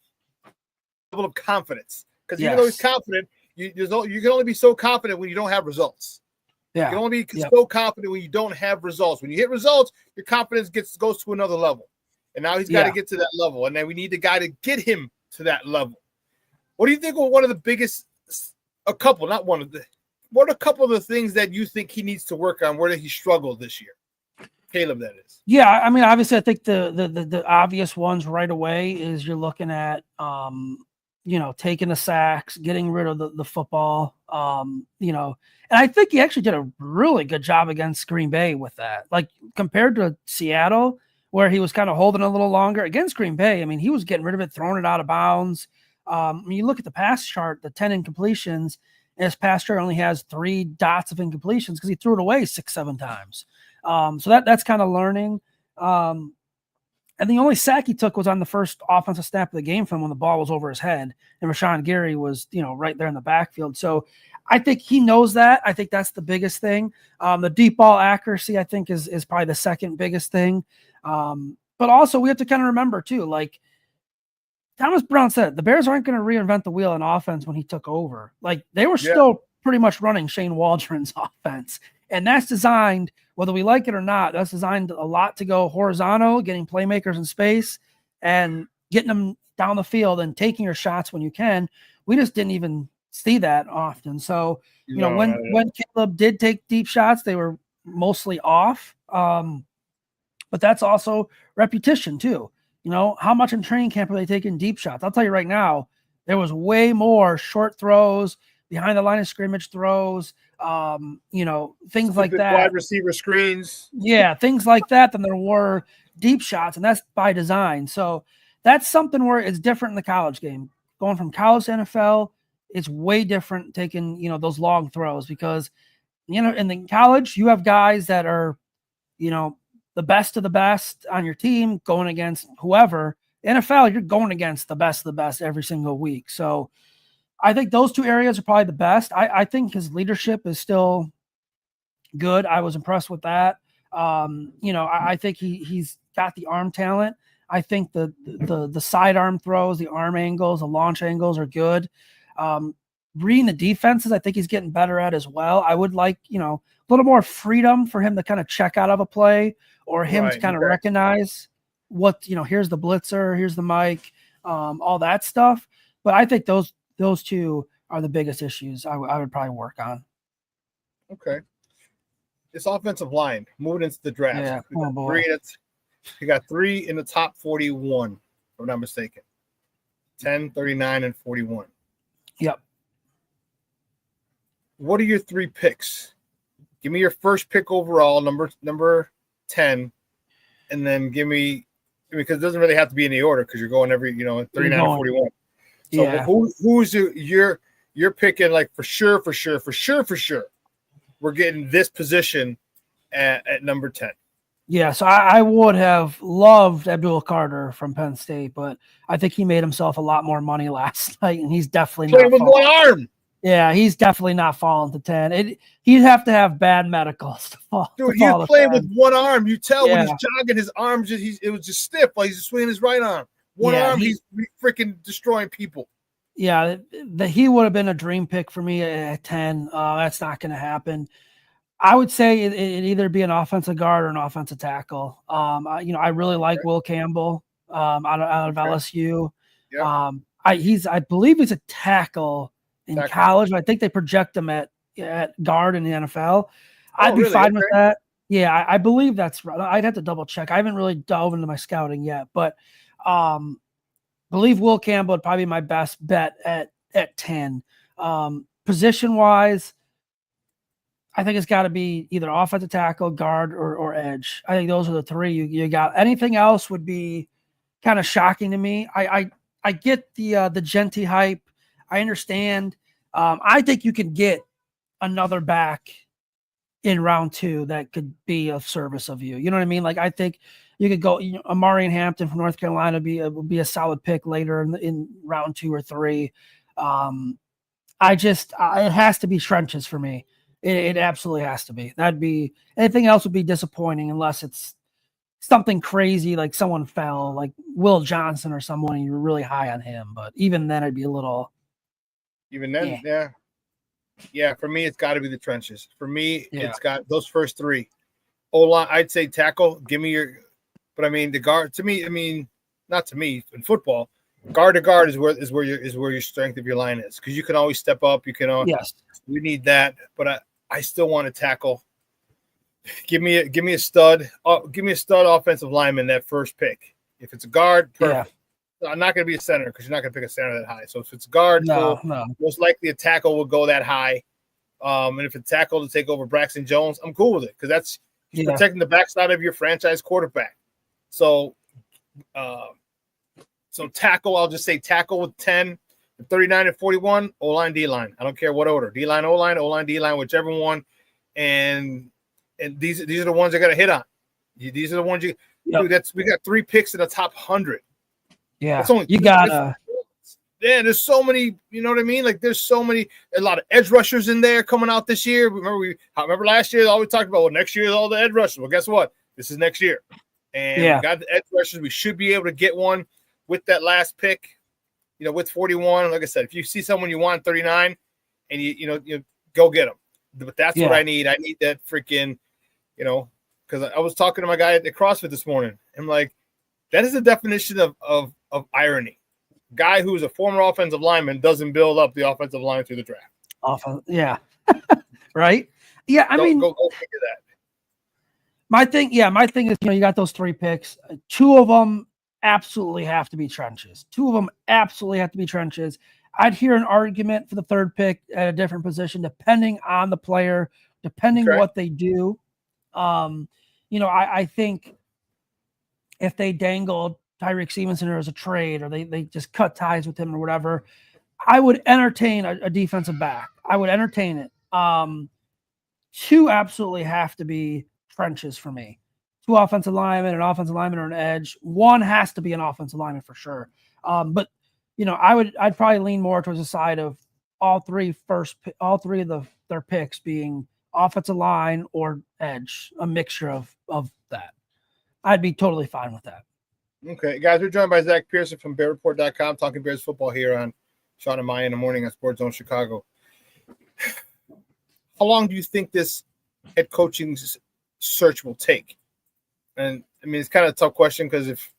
Speaker 5: level of confidence. Because even though he's confident, you can only be so confident when you don't have results.
Speaker 4: Yeah.
Speaker 5: You can only be so confident when you don't have results. When you hit results, your confidence goes to another level. And now he's got to get to that level. And then we need the guy to get him to that level. What do you think were one of the biggest, what are a couple of the things that you think he needs to work on, where he struggled this year? Caleb, that is.
Speaker 4: Yeah, I mean, obviously, I think the obvious ones right away is you're looking at, taking the sacks, getting rid of the football, and I think he actually did a really good job against Green Bay with that. Like, compared to Seattle, where he was kind of holding a little longer, against Green Bay, I mean, he was getting rid of it, throwing it out of bounds. When you look at the pass chart, the 10 incompletions, and his pass chart only has 3 dots of incompletions because he threw it away 6-7 times. So that's kind of learning. And the only sack he took was on the first offensive snap of the game from when the ball was over his head, and Rashawn Gary was, right there in the backfield. So I think he knows that. I think that's the biggest thing. The deep ball accuracy, I think, is probably the second biggest thing. But also we have to kind of remember too, like Thomas Brown said, the Bears aren't going to reinvent the wheel in offense when he took over. Like, they were still pretty much running Shane Waldron's offense. And that's designed, whether we like it or not, that's designed a lot to go horizontal, getting playmakers in space and getting them down the field and taking your shots when you can. We just didn't even see that often. So,
Speaker 5: No,
Speaker 4: when Caleb did take deep shots, they were mostly off. But that's also repetition too. How much in training camp are they taking deep shots? I'll tell you right now, there was way more short throws, behind the line of scrimmage throws, things like that.
Speaker 5: Wide receiver screens.
Speaker 4: Yeah, things like that than there were deep shots, and that's by design. So that's something where it's different in the college game. Going from college to NFL, it's way different taking, those long throws because, in the college, you have guys that are, the best of the best on your team going against whoever. NFL, you're going against the best of the best every single week. So I think those two areas are probably the best. I think his leadership is still good. I was impressed with that. I think he's got the arm talent. I think the sidearm throws, the arm angles, the launch angles are good. Reading the defenses, I think he's getting better at as well. I would like, a little more freedom for him to kind of check out of a play or him to kind of recognize what, here's the blitzer, here's the mic, all that stuff. But I think those two are the biggest issues I would probably work on.
Speaker 5: Okay. This offensive line, moving into the draft.
Speaker 4: Yeah.
Speaker 5: You got 3 in the top 41, if I'm not mistaken. 10, 39, and 41.
Speaker 4: Yep.
Speaker 5: What are your 3 picks? Give me your first pick overall, number 10, and then give me because it doesn't really have to be in the order because you're going every 39 and 41. So
Speaker 4: yeah.
Speaker 5: who's you're picking like for sure. We're getting this position at number 10.
Speaker 4: Yeah, so I would have loved Abdul Carter from Penn State, but I think he made himself a lot more money last night, and he's definitely
Speaker 5: playing
Speaker 4: not
Speaker 5: with one arm.
Speaker 4: Yeah, he's definitely not falling to 10. He'd have to have bad medicals to fall.
Speaker 5: Dude, he's playing with one arm. You tell when he's jogging, his arm it was just stiff, like he's swinging his right arm. One arm, he's freaking destroying people.
Speaker 4: Yeah, he would have been a dream pick for me at 10. That's not going to happen. I would say it'd either be an offensive guard or an offensive tackle. I really like Will Campbell out of LSU.
Speaker 5: Yeah.
Speaker 4: I believe he's a tackle in college, but I think they project him at guard in the NFL. I'd be fine with that. Yeah, I believe that's right. I'd have to double check. I haven't really dove into my scouting yet, but believe Will Campbell would probably be my best bet at 10. Position wise, I think it's got to be either offensive tackle, guard, or edge. I think those are the 3 you got. Anything else would be kind of shocking to me. I get the Genty hype. I understand. I think you can get another back in round 2 that could be of service of you. You know what I mean? Like I think you could go. Amari and Hampton from North Carolina would be a solid pick later in round 2 or 3. It has to be trenches for me. It absolutely has to be. That'd be anything else would be disappointing unless it's something crazy like someone fell, like Will Johnson or someone, and you're really high on him. But even then, I'd be a little.
Speaker 5: Even then, yeah. For me, it's got to be the trenches. For me, it's got those first 3. O-line, I'd say tackle. Give me your. But I mean, the guard. To me, I mean, not to me in football. Guard to guard is where your strength of your line is because you can always step up. You can.
Speaker 4: Yes.
Speaker 5: We need that, but I still want to tackle. Give me a stud. Give me a stud offensive lineman that first pick. If it's a guard, perfect. Yeah. I'm not going to be a center because you're not going to pick a center that high. So if it's a guard,
Speaker 4: no.
Speaker 5: Most likely a tackle will go that high. And if it's a tackle to take over Braxton Jones, I'm cool with it because he's protecting the backside of your franchise quarterback. So, tackle. I'll just say tackle with 10. 39 and 41, O-line, D-line. I don't care what order. D-line, O-line, D-line, whichever one. And these are the ones I got to hit on. These are the ones dude, we got 3 picks in the top 100.
Speaker 4: Yeah.
Speaker 5: That's only there's so many, you know what I mean? Like there's a lot of edge rushers in there coming out this year. Remember last year, all we talked about, next year is all the edge rushers. Well, guess what? This is next year. And we got the edge rushers. We should be able to get one with that last pick. With 41, like I said, if you see someone you want 39 and you go get them. But that's what I need. I need that freaking, because I was talking to my guy at the CrossFit this morning. I'm like, that is the definition of irony. guy who's a former offensive lineman doesn't build up the offensive line through the draft.
Speaker 4: Yeah. Right? Yeah, I mean,
Speaker 5: go figure that.
Speaker 4: My thing is, you got those 3 picks. 2 of them absolutely have to be trenches. I'd hear an argument for the 3rd pick at a different position, depending on the player, depending what they do. I think if they dangled Tyreek Stevenson as a trade, or they just cut ties with him or whatever, I would entertain a defensive back. I would entertain it. 2 absolutely have to be trenches for me. 2 offensive linemen, an offensive lineman, or an edge. 1 has to be an offensive lineman for sure. But I'd probably lean more towards the side of all 3 of their picks being offensive line or edge, a mixture of that. I'd be totally fine with that.
Speaker 5: Okay, guys, we're joined by Zack Pearson from BearReport.com, talking Bears football here on Shawn and Maya in the morning on Sports Zone Chicago. How long do you think this head coaching search will take? And I mean, it's kind of a tough question because if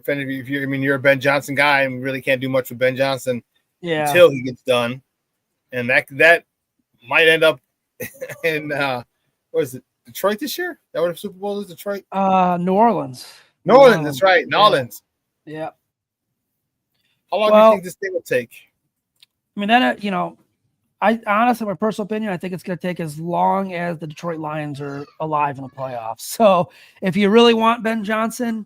Speaker 5: you're a Ben Johnson guy and really can't do much with Ben Johnson until he gets done, and that might end up in what is it, Detroit this year? Is that what the Super Bowl is? Detroit?
Speaker 4: New Orleans.
Speaker 5: New Orleans, that's right. New Orleans.
Speaker 4: Yeah.
Speaker 5: How long do you think this thing will take?
Speaker 4: I mean, I honestly, my personal opinion, I think it's going to take as long as the Detroit Lions are alive in the playoffs. So if you really want Ben Johnson,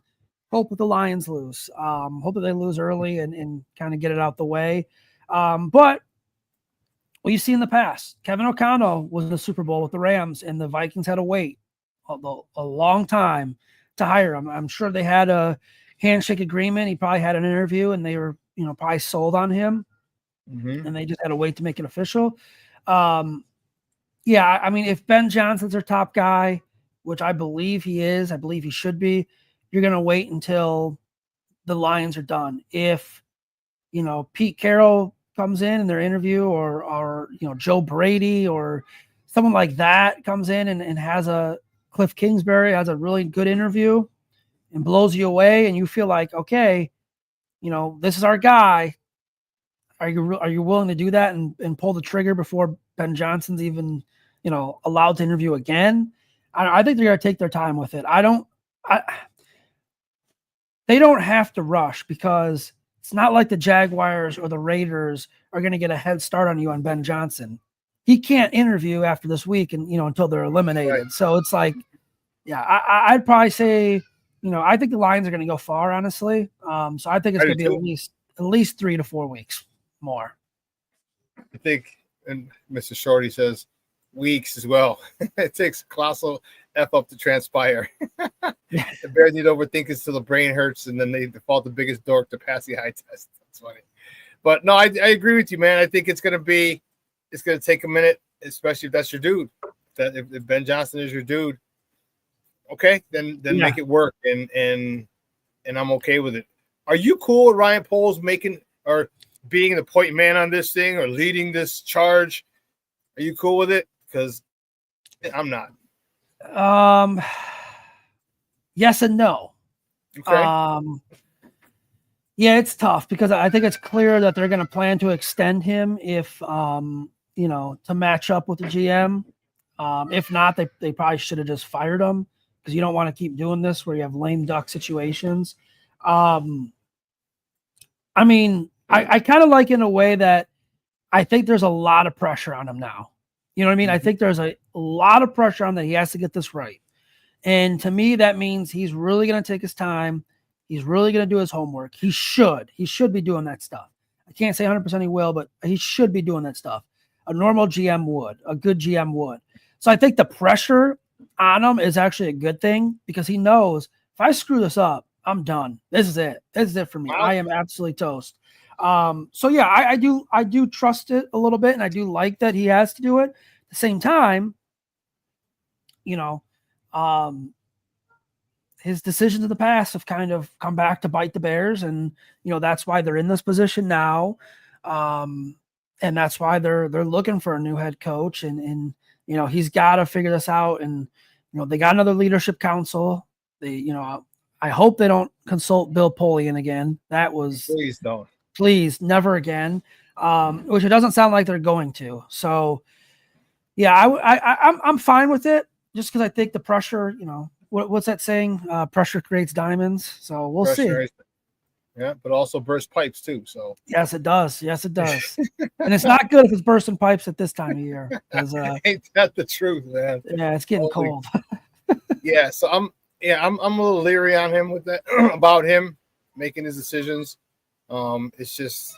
Speaker 4: hope that the Lions lose. Hope that they lose early and kind of get it out the way. But we've seen in the past, Kevin O'Connell was in the Super Bowl with the Rams, and the Vikings had to wait a long time to hire him. I'm sure they had a handshake agreement. He probably had an interview, and they were, probably sold on him. And they just had to wait to make it official. I mean, if Ben Johnson's their top guy, which I believe he is, I believe he should be, you're going to wait until the Lions are done. If, Pete Carroll comes in their interview, or Joe Brady or someone like that comes in and has Cliff Kingsbury has a really good interview and blows you away, and you feel like, okay, this is our guy. Are you willing to do that and pull the trigger before Ben Johnson's even, allowed to interview again? I think they're going to take their time with it. They don't have to rush, because it's not like the Jaguars or the Raiders are going to get a head start on you on Ben Johnson. He can't interview after this week and, until they're eliminated. Right. So it's like, I'd probably say, I think the Lions are going to go far, honestly. So I think it's going to be at least 3 to 4 weeks more.
Speaker 5: I think, and Mr. Shorty says weeks as well. It takes a colossal F up to transpire. The Bears need to overthink it till the brain hurts, and then they default the biggest dork to pass the eye test. That's funny. But no, I agree with you, man. I think it's going to take a minute, especially if that's your dude. If Ben Johnson is your dude, okay, then make it work, and I'm okay with it. Are you cool with Ryan Poles being the point man on this thing, or leading this charge? Are you cool with it? Because I'm not.
Speaker 4: Yes and no.
Speaker 5: Okay.
Speaker 4: Yeah, it's tough, because I think it's clear that they're going to plan to extend him if, to match up with the GM. If not, they probably should have just fired him, because you don't want to keep doing this where you have lame duck situations. I mean, I kind of like, in a way, that I think there's a lot of pressure on him now. You know what I mean? I think there's a lot of pressure on that. He has to get this right. And to me, that means he's really going to take his time. He's really going to do his homework. He should be doing that stuff. I can't say 100% he will, but he should be doing that stuff. A normal GM would, a good GM would. So I think the pressure on him is actually a good thing, because he knows, if I screw this up, I'm done. This is it. This is it for me. I am absolutely toast. So yeah, I do trust it a little bit, and I do like that he has to do it. At the same time, his decisions in the past have kind of come back to bite the Bears, and that's why they're in this position now, and that's why they're looking for a new head coach, and he's got to figure this out, and they got another leadership council. They I hope they don't consult Bill Polian again. That was
Speaker 5: Please don't.
Speaker 4: please, never again. Which it doesn't sound like they're going to. So, yeah, I'm fine with it, just because I think the pressure, what's that saying? Pressure creates diamonds. So we'll see.
Speaker 5: Yeah, but also burst pipes too. So
Speaker 4: yes, it does. Yes, it does. And it's not good if it's bursting pipes at this time of year.
Speaker 5: Ain't that the truth, man?
Speaker 4: Yeah, it's getting cold.
Speaker 5: Yeah, so I'm a little leery on him with that about him making his decisions. It's just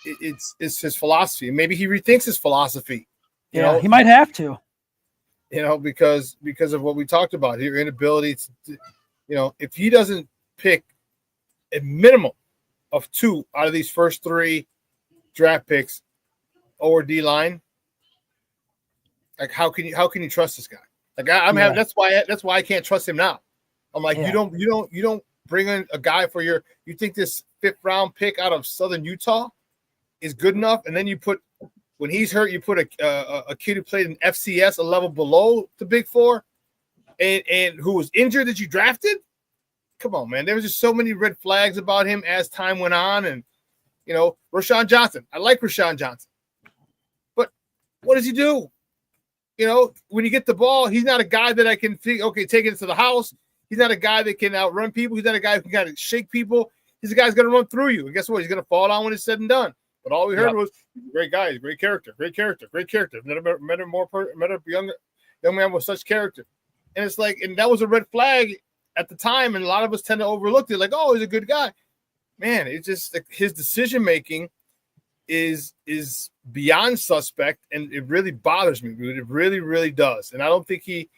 Speaker 5: it's his philosophy. Maybe he rethinks his philosophy.
Speaker 4: He might have to.
Speaker 5: Because of what we talked about, your inability to, if he doesn't pick a minimum of 2 out of these first 3 draft picks or D line, like how can you trust this guy? Like I'm having that's why I can't trust him now. I'm like, you don't bring in a guy for you think this 5th round pick out of Southern Utah is good enough, and then you put, when he's hurt, you put a kid who played in FCS a level below the Big Four and who was injured that you drafted. Come on, man. There was just so many red flags about him as time went on. And, Rashawn Johnson. I like Rashawn Johnson. But what does he do? When you get the ball, he's not a guy that I can think, okay, take it to the house. He's not a guy that can outrun people. He's not a guy who can kind of shake people. He's a guy who's going to run through you. And guess what? He's going to fall down when it's said and done. But all we heard was, he's a great guy. He's a great character. Never met a young man with such character. And it's like, and that was a red flag at the time, and a lot of us tend to overlook it, like, oh, he's a good guy. Man, it's just like his decision making is beyond suspect, and it really bothers me, dude. It really, really does. And I don't think he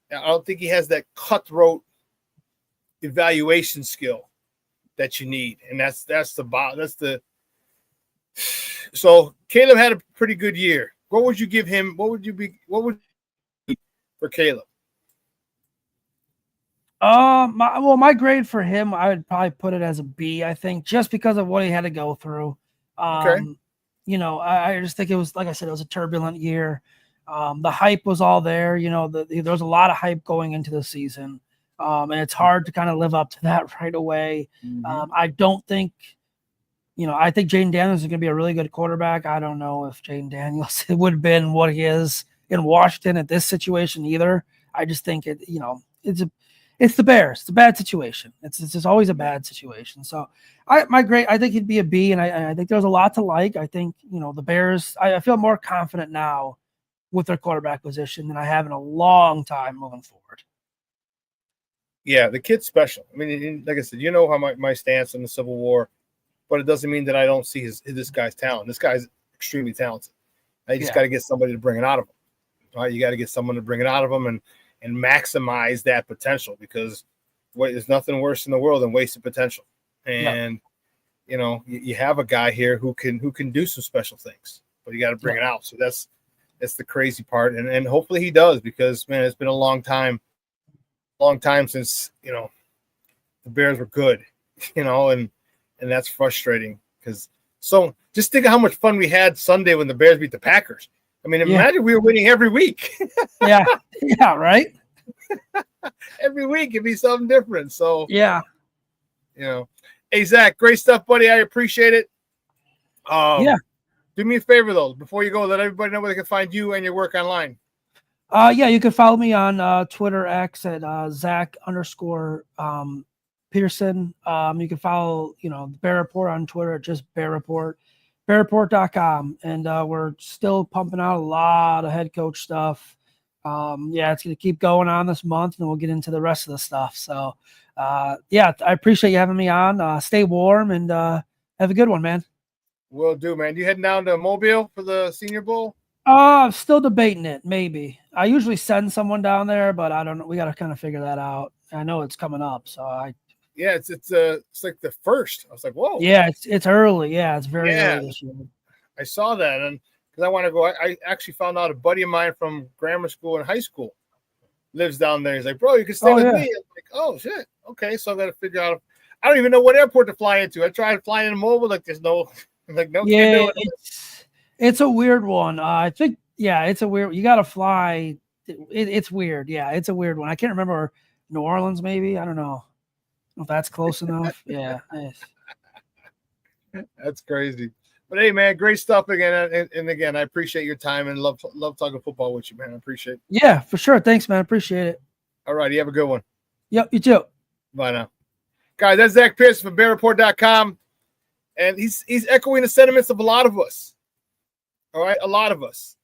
Speaker 5: has that cutthroat evaluation skill that you need, and that's the. So Caleb had a pretty good year. What would you give him? What would for Caleb?
Speaker 4: My grade for him, I would probably put it as a B, I think, just because of what he had to go through.
Speaker 5: Okay.
Speaker 4: I just think it was, like I said, it was a turbulent year. The hype was all there. There was a lot of hype going into the season. And it's hard to kind of live up to that right away.
Speaker 5: Mm-hmm.
Speaker 4: I don't think, I think Jaden Daniels is going to be a really good quarterback. I don't know if Jaden Daniels would have been what he is in Washington at this situation either. I just think it's the Bears. It's a bad situation. It's just always a bad situation. So my grade, I think he'd be a B, and I think there's a lot to like. I think, the Bears, I feel more confident now with their quarterback position than I have in a long time moving forward.
Speaker 5: Yeah, the kid's special. I mean, like I said, how my stance on the Civil War, but it doesn't mean that I don't see this guy's talent. This guy's extremely talented. You just got to get somebody to bring it out of him. Right? You got to get someone to bring it out of him and maximize that potential, because there's nothing worse in the world than wasted potential. And you have a guy here who can do some special things, but you got to bring it out. So that's the crazy part, and hopefully he does, because man, it's been a long time since the Bears were good, and that's frustrating, because just think of how much fun we had Sunday when the Bears beat the Packers. I mean, imagine we were winning every week.
Speaker 4: Yeah, right.
Speaker 5: Every week it'd be something different. So
Speaker 4: yeah,
Speaker 5: hey Zach, great stuff, buddy. I appreciate it. Do me a favor though, before you go, let everybody know where they can find you and your work online.
Speaker 4: You can follow me on Twitter X at Zack_Pearson. You can follow the Bear Report on Twitter at just Bear Report. BearReport.com, and we're still pumping out a lot of head coach stuff. It's going to keep going on this month, and we'll get into the rest of the stuff. So, I appreciate you having me on. Stay warm, and have a good one, man.
Speaker 5: Will do, man. You heading down to Mobile for the Senior Bowl?
Speaker 4: I'm still debating it. Maybe. I usually send someone down there, but I don't know. We got to kind of figure that out. I know it's coming up, so
Speaker 5: yeah, it's like the first. I was like, whoa.
Speaker 4: Yeah, it's early. Yeah, it's very early this year.
Speaker 5: I saw that, and because I want to go, I actually found out a buddy of mine from grammar school and high school lives down there. He's like, bro, you can stay with me. I'm like, oh shit, okay. So I got to figure out. I don't even know what airport to fly into. I tried flying into Mobile, like there's no, like no.
Speaker 4: Yeah, it's a weird one. I think it's a weird. You got to fly. It's weird. Yeah, it's a weird one. I can't remember. New Orleans, maybe. I don't know. If that's close enough. Yeah.
Speaker 5: That's crazy. But hey, man, great stuff again. And again, I appreciate your time and love talking football with you, man. I appreciate it.
Speaker 4: Yeah, for sure. Thanks, man. Appreciate it.
Speaker 5: All right. You have a good one.
Speaker 4: Yep, you too.
Speaker 5: Bye now. Guys, that's Zack Pearson from BearReport.com. And he's echoing the sentiments of a lot of us. All right, a lot of us.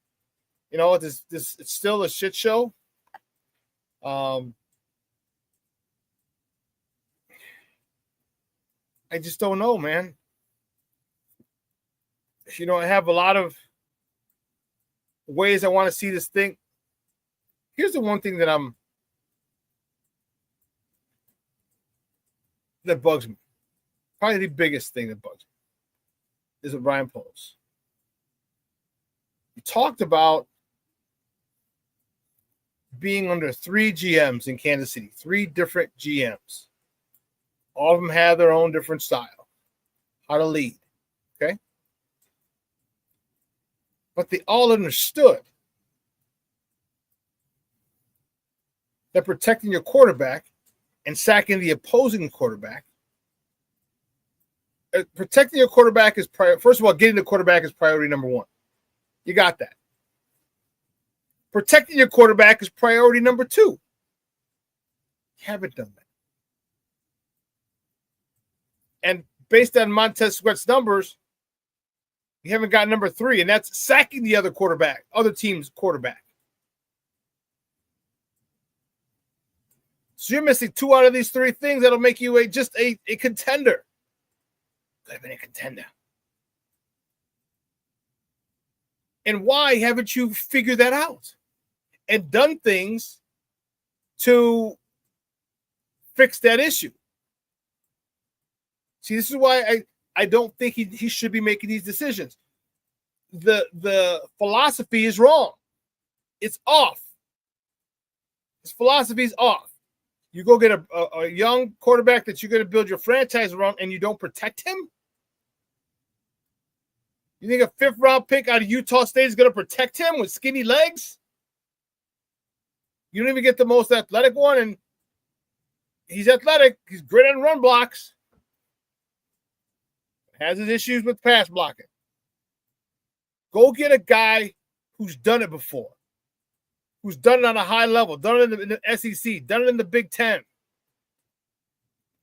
Speaker 5: You know, this it's still a shit show. I just don't know, man. You know, I have a lot of ways I want to see this thing. Here's the one thing that bugs me. Probably the biggest thing that bugs me is what Brian Poles. He talked about being under 3 GMs in Kansas City, 3 different GMs. All of them have their own different style, how to lead, okay? But they all understood that protecting your quarterback and sacking the opposing quarterback, protecting your quarterback is first of all, getting the quarterback is priority number 1. You got that. Protecting your quarterback is priority number 2. You haven't done that. And based on Montez Sweat's numbers, you haven't got number 3, and that's sacking the other team's quarterback. So you're missing 2 out of these 3 things that'll make you just a contender. Could have been a contender. And why haven't you figured that out and done things to fix that issue? See, this is why I don't think he should be making these decisions. The philosophy is wrong. It's off. His philosophy is off. You go get a young quarterback that you're going to build your franchise around and you don't protect him? You think a 5th-round pick out of Utah State is going to protect him with skinny legs? You don't even get the most athletic one, and he's athletic. He's great on run blocks. Has his issues with pass blocking. Go get a guy who's done it before, who's done it on a high level, done it in the SEC, done it in the Big Ten,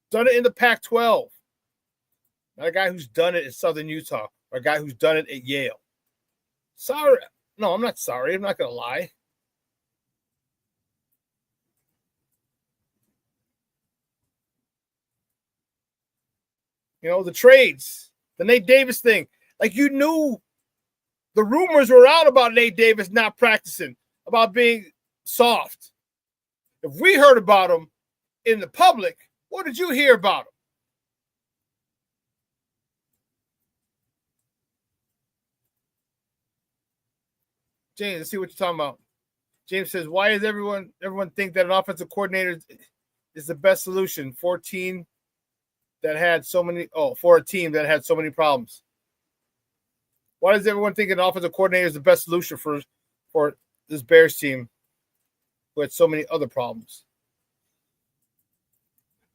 Speaker 5: done it in the Pac-12. Not a guy who's done it in Southern Utah or a guy who's done it at Yale. Sorry. No, I'm not sorry. I'm not going to lie. You know, the trades, the Nate Davis thing. Like, you knew the rumors were out about Nate Davis not practicing, about being soft. If we heard about him in the public, what did you hear about him? James, let's see what you're talking about. James says, why does everyone think that an offensive coordinator is the best solution for a team that had so many problems? Why does everyone think an offensive coordinator is the best solution for this Bears team who had so many other problems?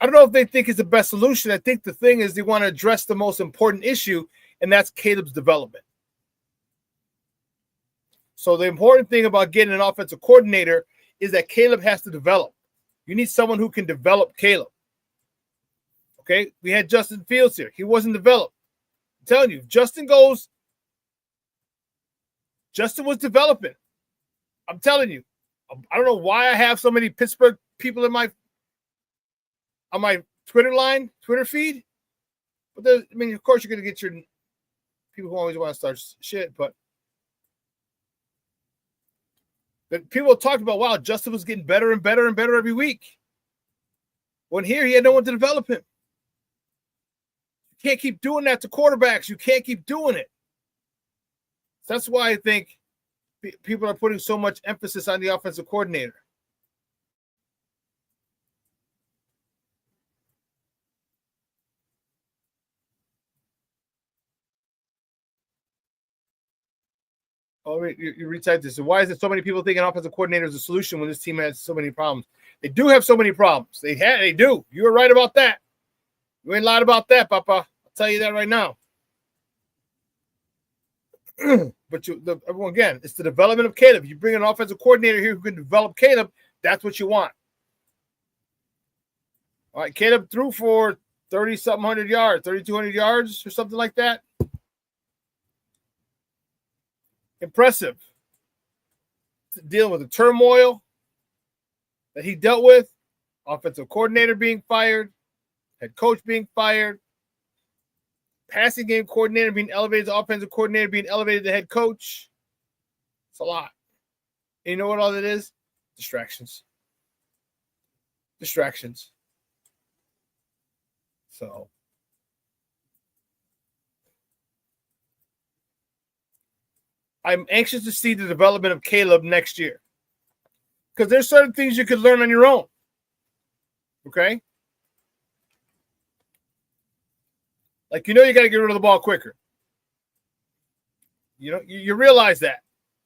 Speaker 5: I don't know if they think it's the best solution. I think the thing is they want to address the most important issue, and that's Caleb's development. So the important thing about getting an offensive coordinator is that Caleb has to develop. You need someone who can develop Caleb. Okay? We had Justin Fields here. He wasn't developed. I'm telling you, Justin was developing. I'm telling you. I don't know why I have so many Pittsburgh people on my Twitter feed. But of course you're going to get your people who always want to start shit, but people talked about, wow, Justin was getting better and better and better every week. When here, he had no one to develop him. You can't keep doing that to quarterbacks. You can't keep doing it. That's why I think people are putting so much emphasis on the offensive coordinator. Oh, you retyped this. So why is it so many people think an offensive coordinator is a solution when this team has so many problems? They do have so many problems. They do. You were right about that. You ain't lied about that, Papa. I'll tell you that right now. But again, it's the development of Caleb. You bring an offensive coordinator here who can develop Caleb, that's what you want. All right, Caleb threw for 30-something hundred yards, 3,200 yards or something like that. Impressive. Dealing with the turmoil that he dealt with, offensive coordinator being fired, head coach being fired, passing game coordinator being elevated to offensive coordinator being elevated to head coach. It's a lot. And you know what all that is? Distractions. So I'm anxious to see the development of Caleb next year. Because there's certain things you could learn on your own. Okay? Like, you got to get rid of the ball quicker. You realize that.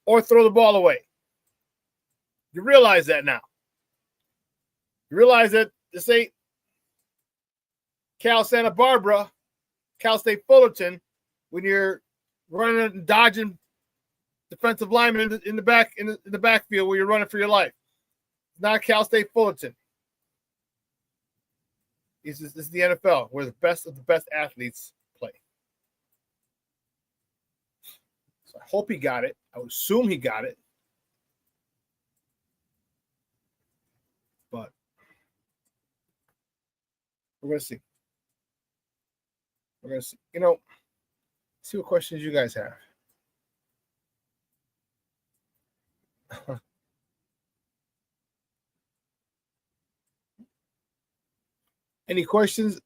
Speaker 5: Or throw the ball away. You realize that now. You realize that this ain't Cal Santa Barbara, Cal State Fullerton, when you're running and dodging defensive linemen in the backfield where you're running for your life. It's not Cal State Fullerton. This is the NFL, where the best of the best athletes play. So I hope he got it. I would assume he got it. But we're going to see. We're going to see. See what questions you guys have. Any questions?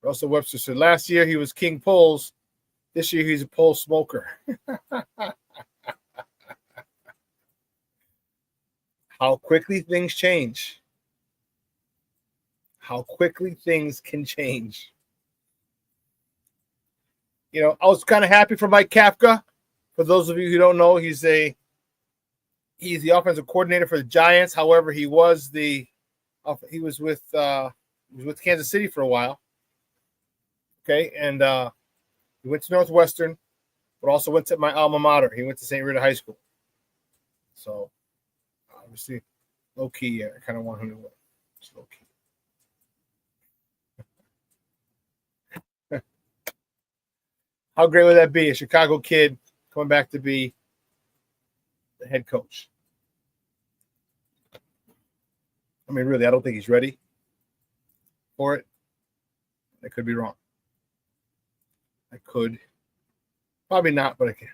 Speaker 5: Russell Webster said last year he was king poles. This year he's a pole smoker. How quickly things change. How quickly things can change. I was kind of happy for Mike Kafka. For those of you who don't know, he's the offensive coordinator for the Giants. However, he was with Kansas City for a while. Okay, and he went to Northwestern, but also went to my alma mater. He went to St. Rita High School. So, obviously, low key, yeah, I kind of want him to win. Just low key. How great would that be? A Chicago kid coming back to be the head coach. I mean, really, I don't think he's ready for it. I could be wrong. I could. Probably not, but I can.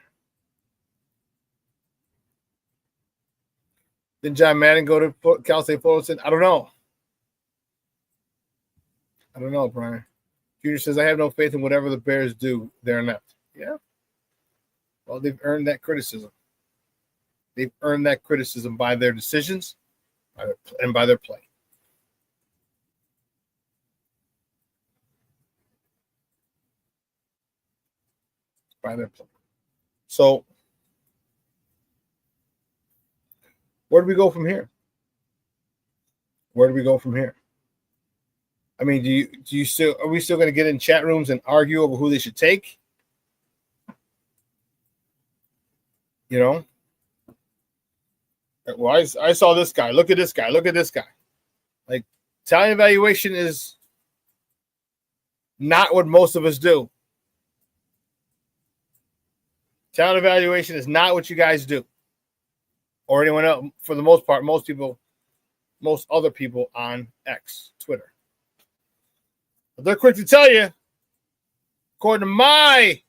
Speaker 5: Did John Madden go to Cal State Fullerton? I don't know. Brian. Junior says, I have no faith in whatever the Bears do. They're inept. Yeah. Well, they've earned that criticism. They've earned that criticism by their decisions and by their play. By their play. So, where do we go from here? I mean, are we still going to get in chat rooms and argue over who they should take? Well, I saw this guy. Look at this guy. Like, talent evaluation is not what most of us do. Talent evaluation is not what you guys do. Or anyone else, for the most part, most other people on X, Twitter. But they're quick to tell you, according to my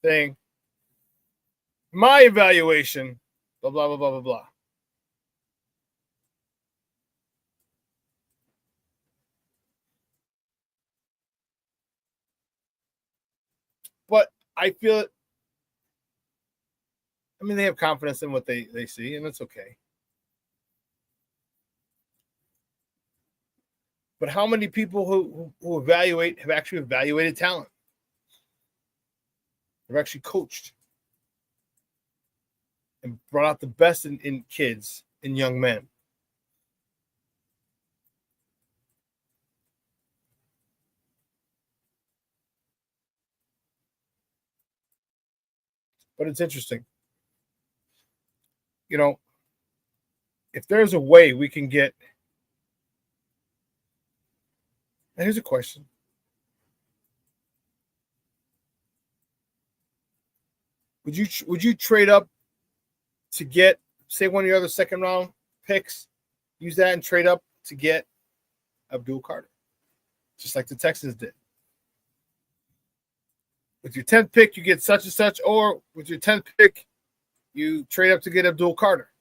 Speaker 5: thing, my evaluation, blah, blah, blah, blah, blah, blah. But I feel it. I mean, they have confidence in what they see, and that's okay. But how many people who evaluate have actually evaluated talent? Have actually coached and brought out the best in kids and young men. But it's interesting. You know, if there's a way we can get. Now here's a question. Would you trade up to get, say, one of your other second round picks, use that and trade up to get Abdul Carter, just like the Texans did? With your 10th pick, you get such and such, or with your 10th pick, you trade up to get Abdul Carter.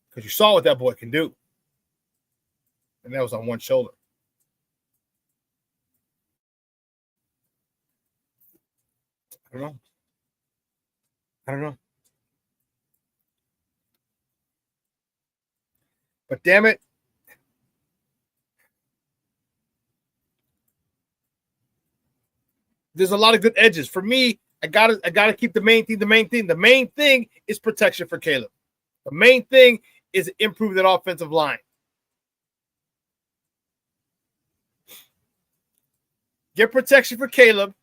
Speaker 5: Because you saw what that boy can do. And that was on one shoulder. I don't know. But damn it. There's a lot of good edges. For me, I gotta keep the main thing. The main thing is protection for Caleb. The main thing is improve that offensive line. Get protection for Caleb.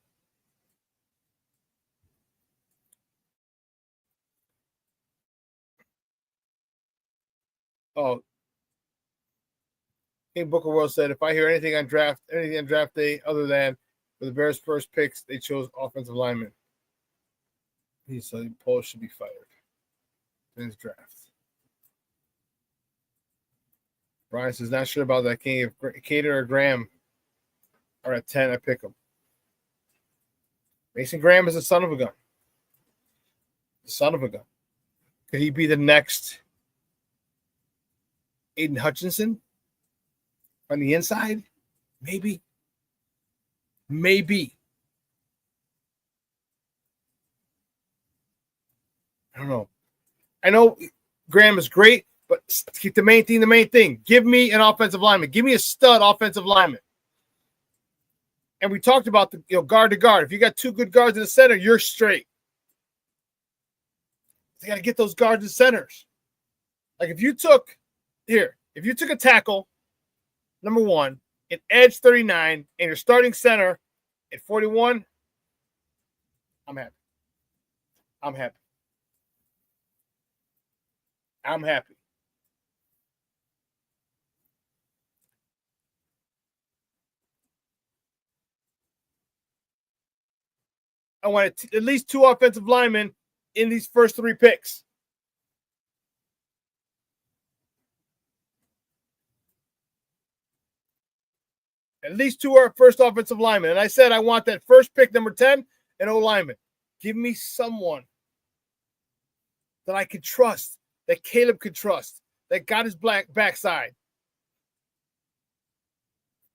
Speaker 5: Oh, King Booker World said, if I hear anything on draft day other than for the Bears' first picks, they chose offensive linemen. He said Paul should be fired in his draft. Brian says, not sure about that, King. If Cater or Graham are at 10, I pick them. Mason Graham is a son of a gun. Son of a gun. Could he be the next Aiden Hutchinson on the inside? Maybe. I don't know. I know Graham is great, but keep the main thing. Give me an offensive lineman. Give me a stud offensive lineman. And we talked about the guard to guard. If you got two good guards in the center, you're straight. You got to get those guards and centers. Like if you took a tackle, number 1, an edge 39, and your starting center at 41, I'm happy. I want at least 2 offensive linemen in these first 3 picks. At least 2 are first offensive linemen. And I said I want that first pick, number 10, an O lineman. Give me someone that I could trust, that Caleb could trust, that got his backside.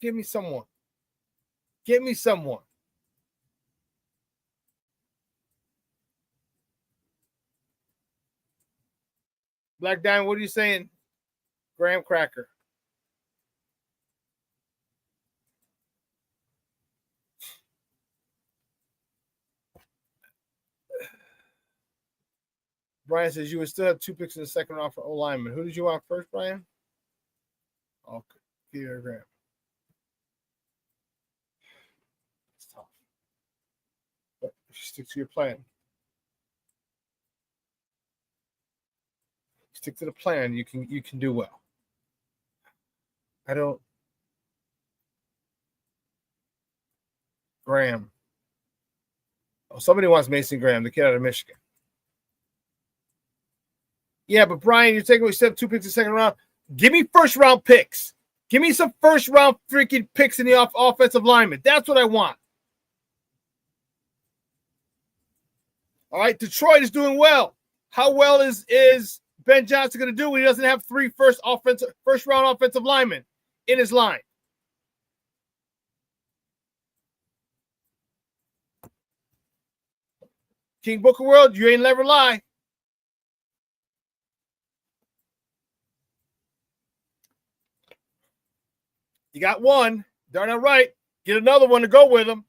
Speaker 5: Give me someone. Black Diamond, what are you saying? Graham Cracker. Brian says you would still have 2 picks in the second round for O lineman. Who did you want first, Brian? Okay, Peter Graham. It's tough, but if you stick to your plan, stick to the plan, you can do well. Graham. Oh, somebody wants Mason Graham, the kid out of Michigan. Yeah, but Brian, you're taking away 2 picks in the second round. Give me first round picks. Give me some first round freaking picks in the offensive lineman. That's what I want. All right, Detroit is doing well. How well is Ben Johnson going to do when he doesn't have 3 first round offensive linemen in his line? King Booker World, you ain't never lie. You got 1. Darn it right. Get another one to go with him.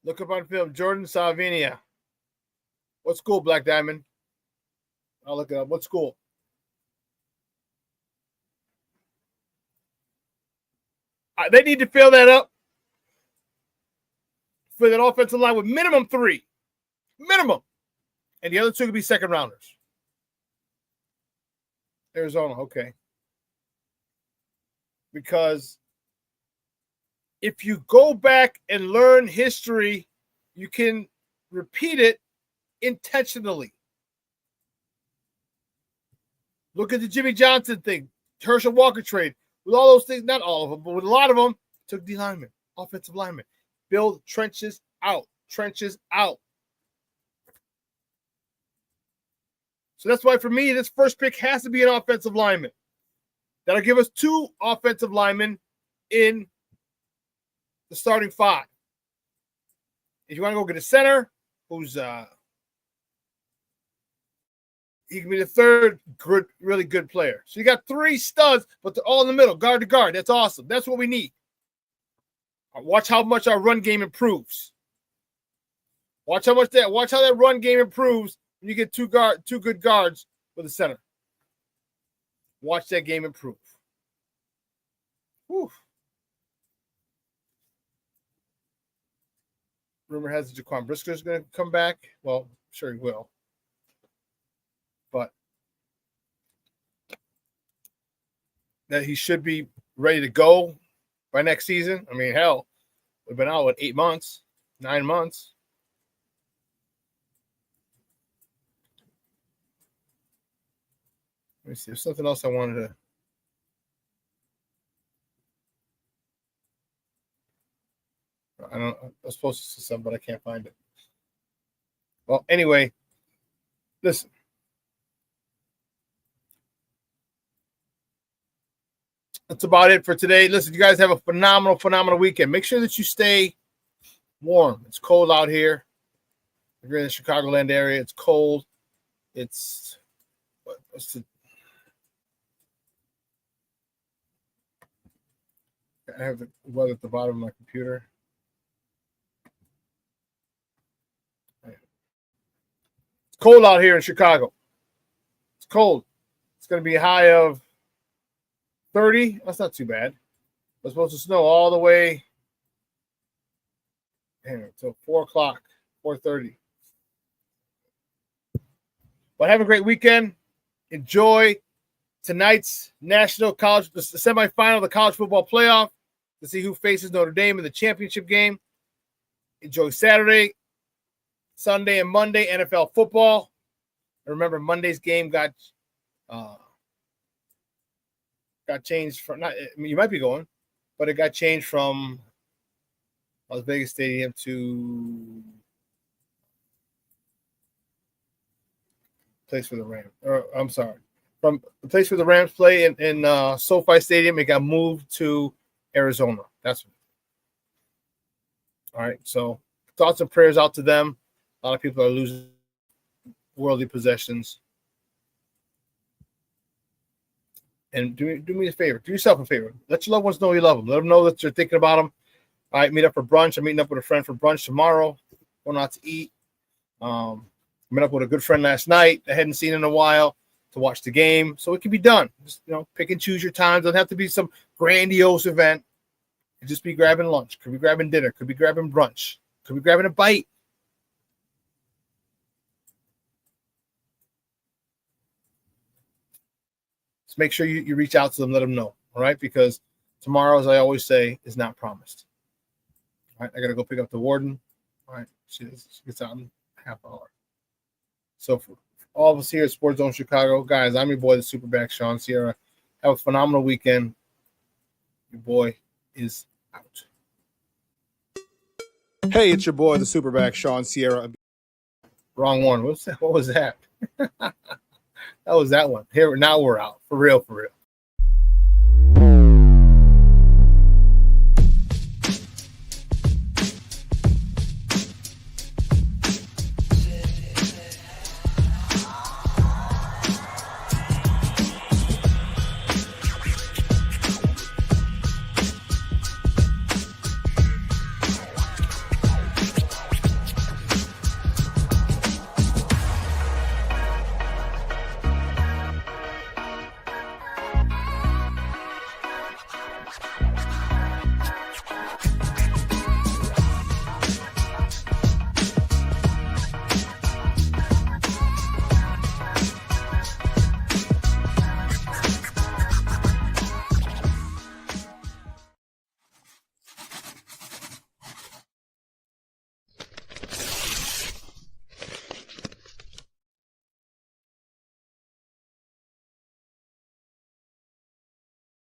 Speaker 5: Look up on film. Jordan Salvinia. What school, Black Diamond? I'll look it up. What school? They need to fill that up. Fill that offensive line with minimum 3. Minimum. And the other 2 could be second rounders. Arizona, okay. Because if you go back and learn history, you can repeat it intentionally. Look at the Jimmy Johnson thing, Herschel Walker trade. With all those things, not all of them, but with a lot of them, took D linemen, offensive linemen. Build trenches out. Trenches out. So that's why for me, this first pick has to be an offensive lineman. That'll give us 2 offensive linemen in the starting 5. If you want to go get a center, who's he can be the third good, really good player. So you got 3 studs, but they're all in the middle, guard to guard. That's awesome. That's what we need. Watch how much our run game improves. Watch how that run game improves when you get 2 good guards with a center. Watch that game improve. Whew. Rumor has it Jaquan Brisker is going to come back. Well, sure he will. But that he should be ready to go by next season. I mean, hell, we've been out, 8 months, 9 months. Let me see. There's something else I wanted to. I was supposed to see something, but I can't find it. Well, anyway, listen. That's about it for today. Listen, you guys have a phenomenal weekend. Make sure that you stay warm. It's cold out here. If you're in the Chicagoland area, it's cold. What's the I have the weather at the bottom of my computer. It's cold out here in Chicago. It's cold. It's going to be a high of 30. That's not too bad. It's supposed to snow all the way until 4 o'clock, 4:30. But have a great weekend. Enjoy tonight's national college, the semifinal of the college football playoff to see who faces Notre Dame in the championship game. Enjoy Saturday, Sunday, and Monday NFL football. And remember, Monday's game got changed from. You might be going, but it got changed from Las Vegas Stadium to place for the Rams. Or I'm sorry, from the place where the Rams play in SoFi Stadium, it got moved to Arizona. That's what. All right. So thoughts and prayers out to them. A lot of people are losing worldly possessions. And do me a favor. Do yourself a favor. Let your loved ones know you love them. Let them know that you're thinking about them. All right, meet up for brunch. I'm meeting up with a friend for brunch tomorrow. Going out to eat. Met up with a good friend last night I hadn't seen in a while to watch the game. So it can be done. Just, pick and choose your times. Doesn't have to be some grandiose event. It just be grabbing lunch. Could be grabbing dinner. Could be grabbing brunch. Could be grabbing a bite. Just make sure you reach out to them, let them know, all right? Because tomorrow, as I always say, is not promised. All right, I got to go pick up the warden. All right, she gets out in a half hour. So for all of us here at Sports Zone Chicago, guys, I'm your boy, the SuperBack, Shawn Sierra. Have a phenomenal weekend. Your boy is out.
Speaker 1: Hey, it's your boy, the SuperBack, Shawn Sierra.
Speaker 5: Wrong one. What was that? That was that one. Here, now we're out. For real.